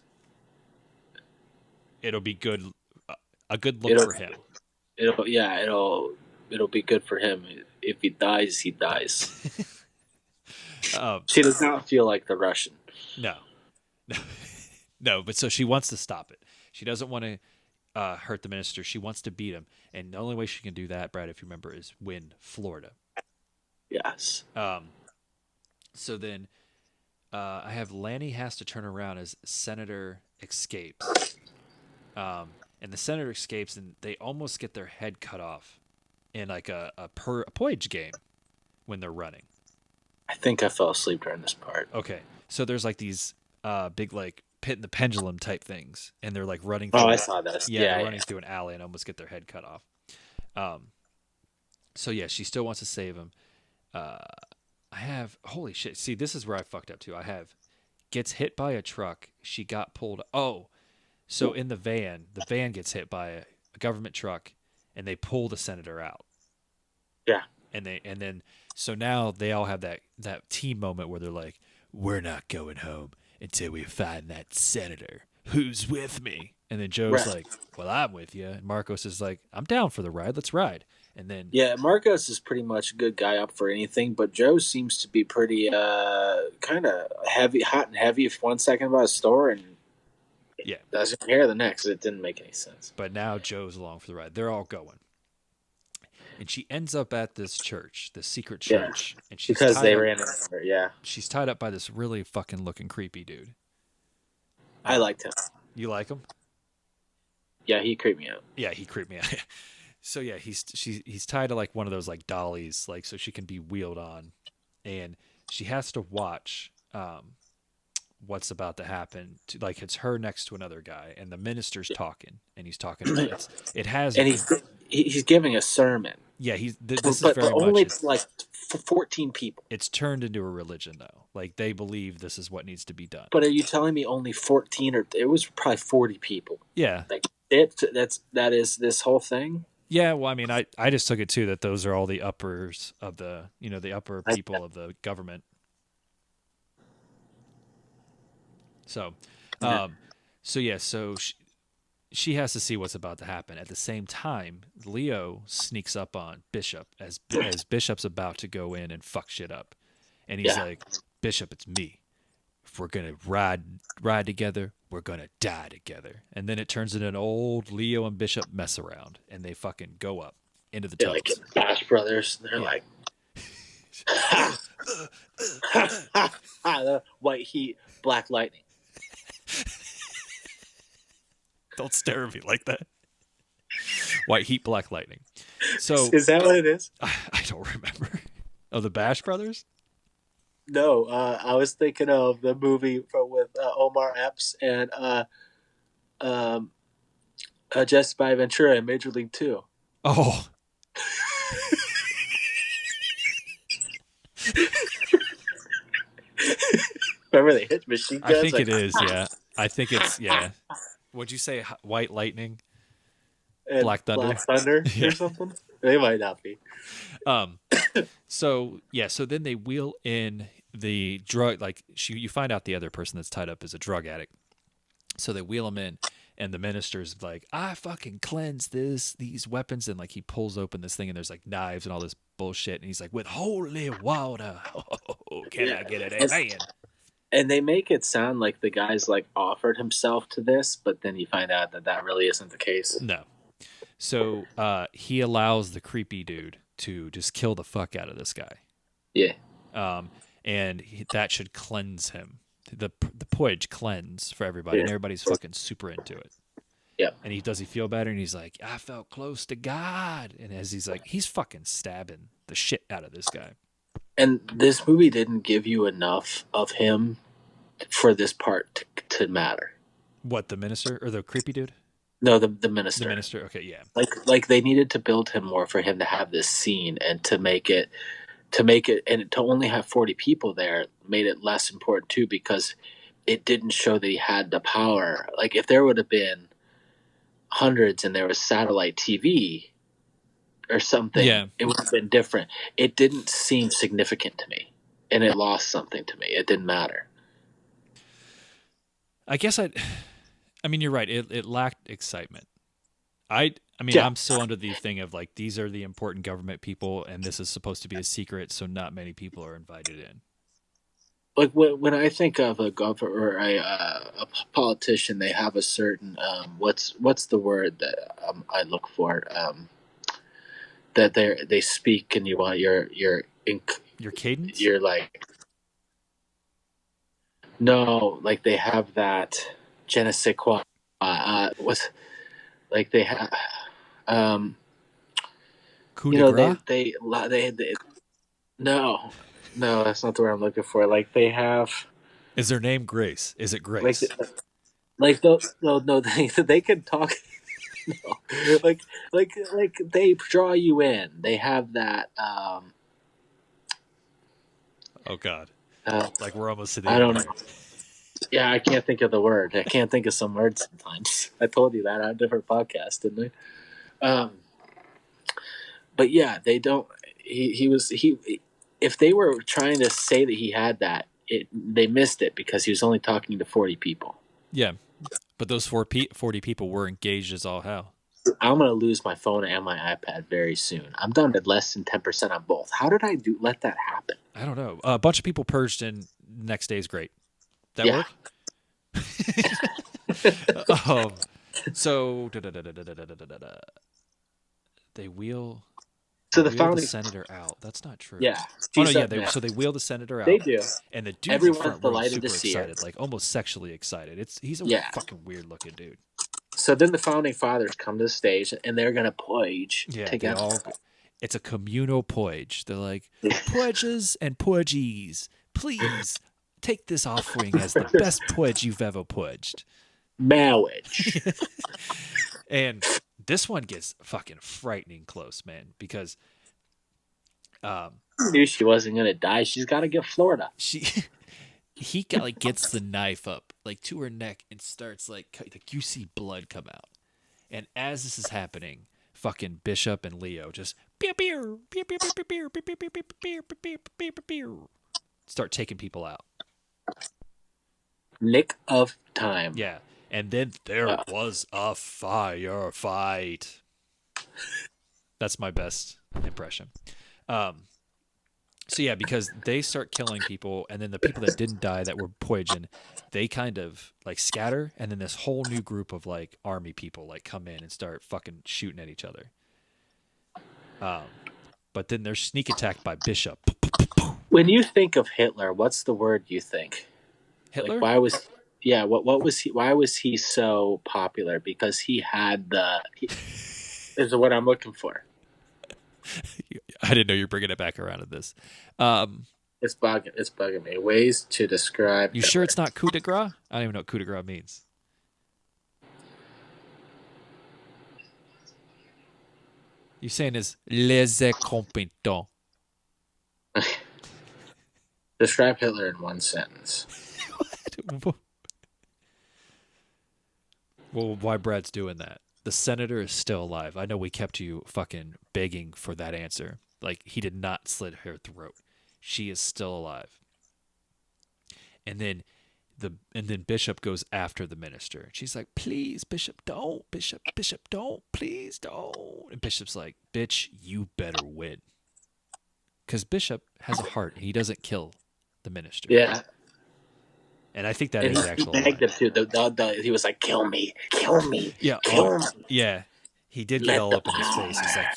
it'll be good. A good look for him. It'll be good for him. If he dies, he dies. She does not feel like the Russian. No. But so she wants to stop it. She doesn't want to hurt the minister. She wants to beat him, and the only way she can do that, Brad, if you remember, is win Florida. Yes. So then, I have Lanny has to turn around as Senator escapes. And the senator escapes, and they almost get their head cut off in like a Purge game when they're running. I think I fell asleep during this part. Okay, so there's like these big like pit in the pendulum type things, and they're like running. I saw this. Yeah, running through an alley and almost get their head cut off. So yeah, she still wants to save him. Holy shit. See, this is where I fucked up too. Gets hit by a truck. She got pulled. So in the van gets hit by a government truck, and they pull the senator out. Yeah. So now they all have that team moment where they're like, we're not going home until we find that senator. Who's with me? And then Joe's like, well, I'm with you. And Marcos is like, I'm down for the ride. Let's ride. And then Marcos is pretty much a good guy up for anything, but Joe seems to be pretty kind of hot and heavy for 1 second about a store, and doesn't care the next. It didn't make any sense. But now Joe's along for the ride. They're all going. And she ends up at this church, this secret church. Yeah, and she's because they ran into her, yeah. She's tied up by this really fucking looking creepy dude. I liked him. You like him? Yeah, he creeped me out. Yeah, he creeped me out. So yeah, he's tied to like one of those like dollies, like so she can be wheeled on, and she has to watch what's about to happen. Like it's her next to another guy, and the minister's talking, and he's talking about it has, and he's giving a sermon. Yeah, this is very only much like 14 people. It's turned into a religion though. Like they believe this is what needs to be done. But are you telling me only 14 or it was probably 40 people? Yeah, like that is this whole thing. Yeah, well, I mean, I just took it too that those are all the uppers of the the upper people of the government. So, so she has to see what's about to happen. At the same time, Leo sneaks up on Bishop as Bishop's about to go in and fuck shit up, and he's like, "Bishop, it's me. If we're gonna ride together, we're gonna die together." And then it turns into an old Leo and Bishop mess around, and they fucking go up into the tunnels. Like Bash Brothers. They're like, white heat, black lightning. Don't stare at me like that. White heat, black lightning. So is that what it is? I don't remember. Oh, the Bash Brothers? No, I was thinking of the movie with Omar Epps and Jesse by Ventura in Major League 2. Oh. Remember they hit machine guns? I think it is, yeah. I think it's, yeah. Would you say White Lightning? And Black Thunder? Black Thunder or something? They might not be. So then they wheel in the drug, like you find out the other person that's tied up is a drug addict. So they wheel him in, and the minister's like, "I fucking cleanse these weapons," and like he pulls open this thing, and there's like knives and all this bullshit, and he's like, "With holy water, can I get it, amen?" And they make it sound like the guy's like offered himself to this, but then you find out that really isn't the case. No. So he allows the creepy dude to just kill the fuck out of this guy. Yeah. And that should cleanse him. The Purge cleanse for everybody, and everybody's fucking super into it. Yeah. And does he feel better? And he's like, "I felt close to God." And as he's fucking stabbing the shit out of this guy. And this movie didn't give you enough of him for this part to matter. What, the minister or the creepy dude? No, the minister. The minister. Okay, yeah. Like they needed to build him more for him to have this scene, and to make it and to only have 40 people there made it less important too, because it didn't show that he had the power. Like if there would have been hundreds and there was satellite TV or something, it would have been different. It didn't seem significant to me, and it lost something to me. It didn't matter. I guess I mean, you're right. It lacked excitement. I mean, I'm so under the thing of like, these are the important government people, and this is supposed to be a secret, so not many people are invited in. Like when I think of a governor or a politician, they have a certain what's the word that I look for, that they speak, and you want your cadence. You're like, no, like they have that je ne sais quoi. What's like they have coup de grace? They no, that's not the word I'm looking for. Like they have. Is their name Grace? Is it Grace? No, they can talk. No. Like they draw you in. They have that. Oh God! Like we're almost to the. I don't know. Yeah, I can't think of the word. I can't think of some words sometimes. I told you that on a different podcast, didn't I? But yeah, they don't. He. If they were trying to say that he had that, they missed it because he was only talking to 40 people. Yeah, but those 40 people were engaged as all hell. I'm going to lose my phone and my iPad very soon. I'm down to less than 10% on both. How did I let that happen? I don't know. A bunch of people purged, and next day is great. That work? So they wheel. So the founding senator out. That's not true. Yeah. Oh no, yeah. So they wheel the senator out. They do. And the dude Everyone's in front row delighted super to see excited, her. like almost sexually excited. He's a fucking weird looking dude. So then the founding fathers come to the stage, and they're going to purge together. It's a communal purge. They're like, purges and purgees, please take this offering as the best purge you've ever purged. Marriage. And this one gets fucking frightening close, man, because knew she wasn't going to die. She's got to get Florida. He gets the knife up like to her neck and starts like you see blood come out. And as this is happening, fucking Bishop and Leo just start taking people out. Nick of time. Yeah. And then there was a firefight. That's my best impression. So yeah, because they start killing people, and then the people that didn't die that were poisoned, they kind of like scatter, and then this whole new group of like army people like come in and start fucking shooting at each other. But then they're sneak attacked by Bishop. When you think of Hitler, what's the word you think? Hitler? Like, what was he? Why was he so popular? Because he had is what I'm looking for. I didn't know you were bringing it back around to this. It's bugging me. Ways to describe. You sure it's not coup de grace? I don't even know what coup de grace means. You saying is les incompetents. Describe Hitler in one sentence. Well, why Brad's doing that? The senator is still alive. I know we kept you fucking begging for that answer. Like, he did not slit her throat. She is still alive. And then Bishop goes after the minister. She's like, please, Bishop, don't. Bishop, don't. Please don't. And Bishop's like, bitch, you better win. Because Bishop has a heart, and he doesn't kill the minister. Yeah. And I think that is actually. He begged him too. He was like, kill me. Yeah. Kill me. Yeah. He did get all up in his face. He's like,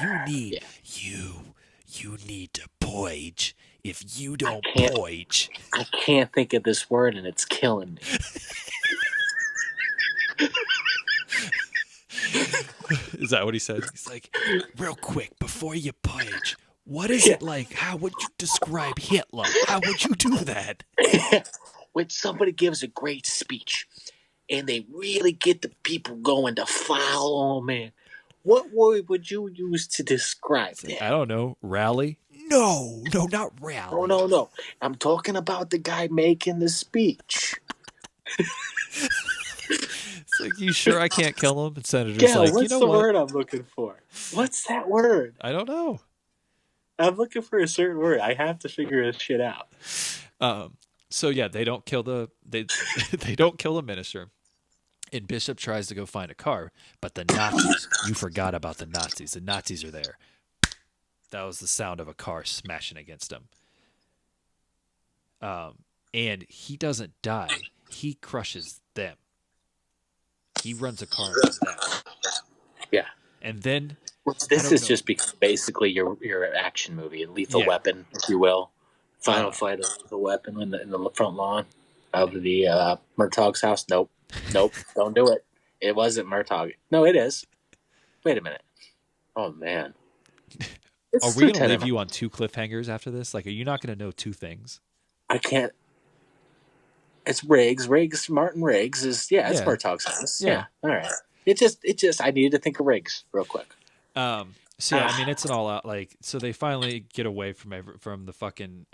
you need to purge. If you don't purge. I can't think of this word, and it's killing me. Is that what he said? He's like, real quick, before you purge, what is it like? How would you describe Hitler? How would you do that? When somebody gives a great speech and they really get the people going to follow them in, what word would you use to describe that? I don't know. Rally? No, not rally. No. I'm talking about the guy making the speech. It's like, you sure I can't kill him? And Senator's like, what's the word I'm looking for? What's that word? I don't know. I'm looking for a certain word. I have to figure this shit out. So yeah, they don't kill they don't kill the minister. And Bishop tries to go find a car, but the Nazis, you forgot about the Nazis. The Nazis are there. That was the sound of a car smashing against him. And he doesn't die. He crushes them. He runs a car into them. Yeah. And then this is just basically your action movie, Lethal Weapon, if you will. Final fight of Lethal Weapon in the front lawn of the Murtaugh's house. Nope, don't do it. It wasn't Murtaugh. No, it is. Wait a minute. Oh man. Are we going to leave you on two cliffhangers after this? Like, are you not going to know two things? I can't. It's Riggs. Martin Riggs is it's Murtaugh's house. Yeah. All right. It just I needed to think of Riggs real quick. So yeah, I mean, it's an all out, like, so they finally get away from the fucking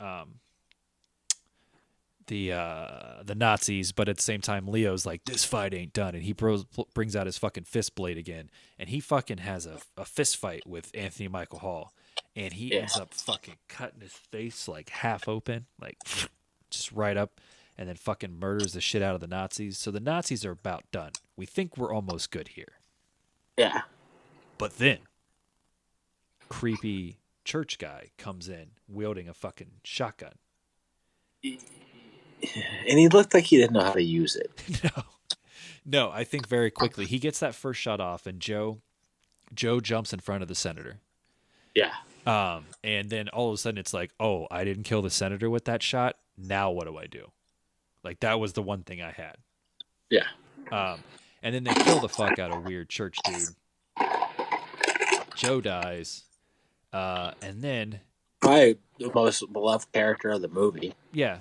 the Nazis, but at the same time Leo's like, this fight ain't done, and he brings out his fucking fist blade again, and he fucking has a fist fight with Anthony Michael Hall, and he ends up fucking cutting his face like half open, like just right up, and then fucking murders the shit out of the Nazis. So the Nazis are about done. We think we're almost good here. Yeah. But then creepy church guy comes in wielding a fucking shotgun. And he looked like he didn't know how to use it. No, I think very quickly he gets that first shot off, and Joe jumps in front of the senator. Yeah. And then all of a sudden it's like, oh, I didn't kill the senator with that shot. Now what do I do? Like, that was the one thing I had. Yeah. And then they kill the fuck out of weird church dude. Joe dies. And then... Probably the most beloved character of the movie. Yeah.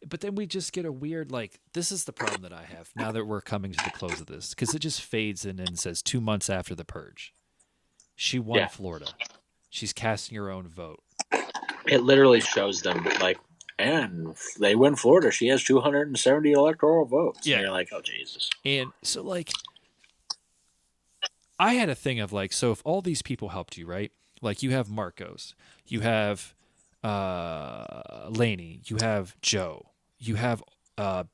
But then we just get a weird, like, this is the problem that I have now that we're coming to the close of this, because it just fades in and says 2 months after the Purge. She won Florida. She's casting her own vote. It literally shows them, like, and they win Florida. She has 270 electoral votes. Yeah. And you're like, oh, Jesus. And so, like, I had a thing of, like, so if all these people helped you, right? Like, you have Marcos. You have... Laney, you have Joe, you have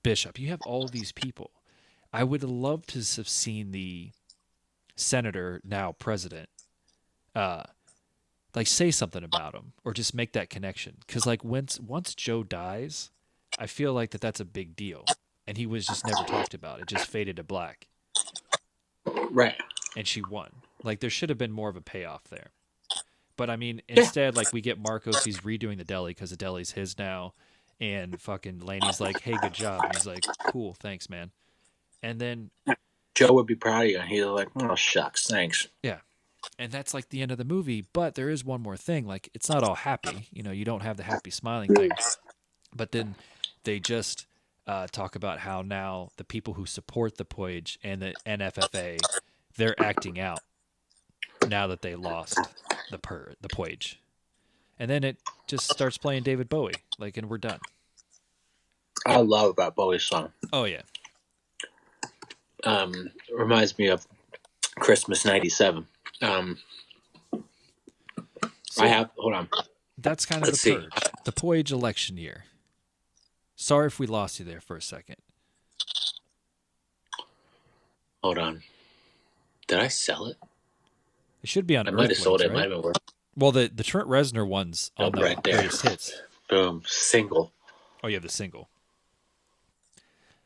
Bishop, you have all these people. I would love to have seen the senator, now president, like say something about him or just make that connection. Because like once Joe dies, I feel like that's a big deal, and he was just never talked about. It just faded to black. Right. And she won. Like there should have been more of a payoff there. But, I mean, instead, like, we get Marcos, he's redoing the deli because the deli's his now. And fucking Laney's like, hey, good job. And he's like, cool, thanks, man. And then... Joe would be proud of you. And he's like, oh, shucks, thanks. Yeah. And that's, like, the end of the movie. But there is one more thing. Like, it's not all happy. You know, you don't have the happy smiling thing. But then they just talk about how now the people who support the Purge and the NFFA, they're acting out now that they lost the Purge. And then it just starts playing David Bowie, like, and we're done. I love that Bowie song. Oh yeah. Reminds me of Christmas '97. I have, hold on. That's kind of the Purge. The Purge election year. Sorry if we lost you there for a second. Hold on. Did I sell it? It should be on. I might have sold it. Right? Might have been worth. Well, the Trent Reznor one's on the right there. Greatest Hits. Boom, single. Oh, you have the single.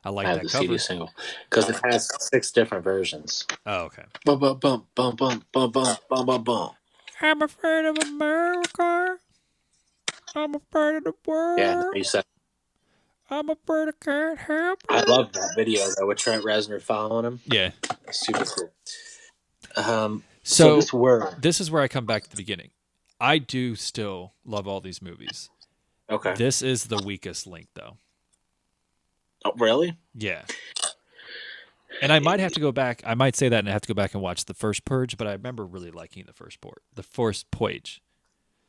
I like I that have the cover. CD single because it has 6 different versions. Oh, okay. Bum bum bum bum bum bum bum bum bum bum. I'm afraid of America. I'm afraid of the world. Yeah, you said. I'm afraid I can't help it. I love that video though with Trent Reznor following him. Yeah, super cool. So this is where I come back to the beginning. I do still love all these movies. Okay. This is the weakest link, though. Oh, really? Yeah. And I might have to go back. I might say that and I have to go back and watch the first Purge, but I remember really liking the first Purge.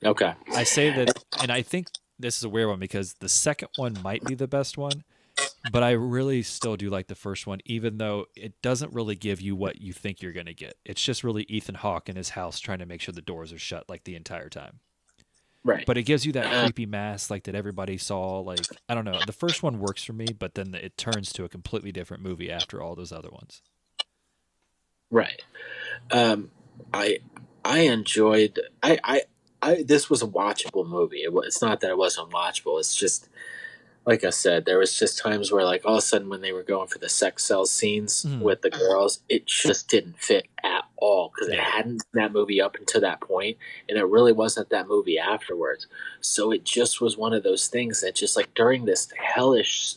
Okay. I say that, and I think this is a weird one because the second one might be the best one, but I really still do like the first one, even though it doesn't really give you what you think you're going to get. It's just really Ethan Hawke in his house trying to make sure the doors are shut like the entire time. Right. But it gives you that creepy mask like that everybody saw. Like, I don't know. The first one works for me, but then it turns to a completely different movie after all those other ones. Right. I enjoyed. I this was a watchable movie. It's not that it wasn't watchable. It's just, like I said, there was just times where, like, all of a sudden when they were going for the sex cell scenes with the girls, it just didn't fit at all because it hadn't been that movie up until that point, and it really wasn't that movie afterwards. So it just was one of those things that just, like, during this hellish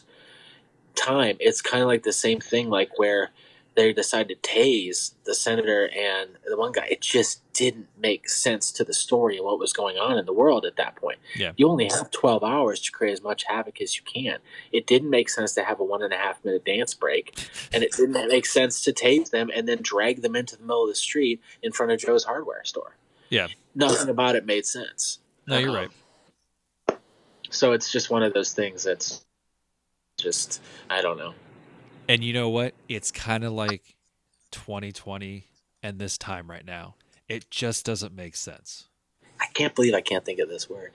time, it's kind of like the same thing, like, where they decided to tase the senator and the one guy. It just didn't make sense to the story and what was going on in the world at that point. Yeah. You only have 12 hours to create as much havoc as you can. It didn't make sense to have a 1.5 minute dance break, and it didn't make sense to tase them and then drag them into the middle of the street in front of Joe's hardware store. Yeah. Nothing about it made sense. No, you're right. So it's just one of those things that's just, I don't know. And you know what? It's kind of like 2020 and this time right now. It just doesn't make sense. I can't believe I can't think of this word.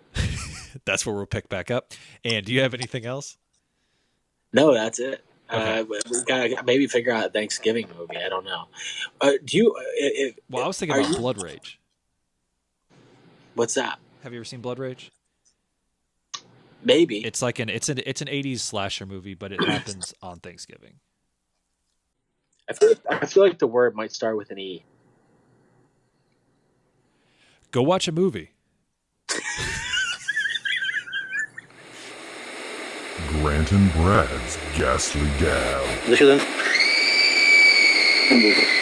That's where we'll pick back up. And do you have anything else? No, that's it. Okay. We gotta maybe figure out a Thanksgiving movie. I don't know. Do you? Well, I was thinking about Blood Rage. What's that? Have you ever seen Blood Rage? Maybe. It's like it's an 80s slasher movie, but it happens on Thanksgiving. I feel like the word might start with an E. Go watch a movie. Grant and Brad's Ghastly Gal. and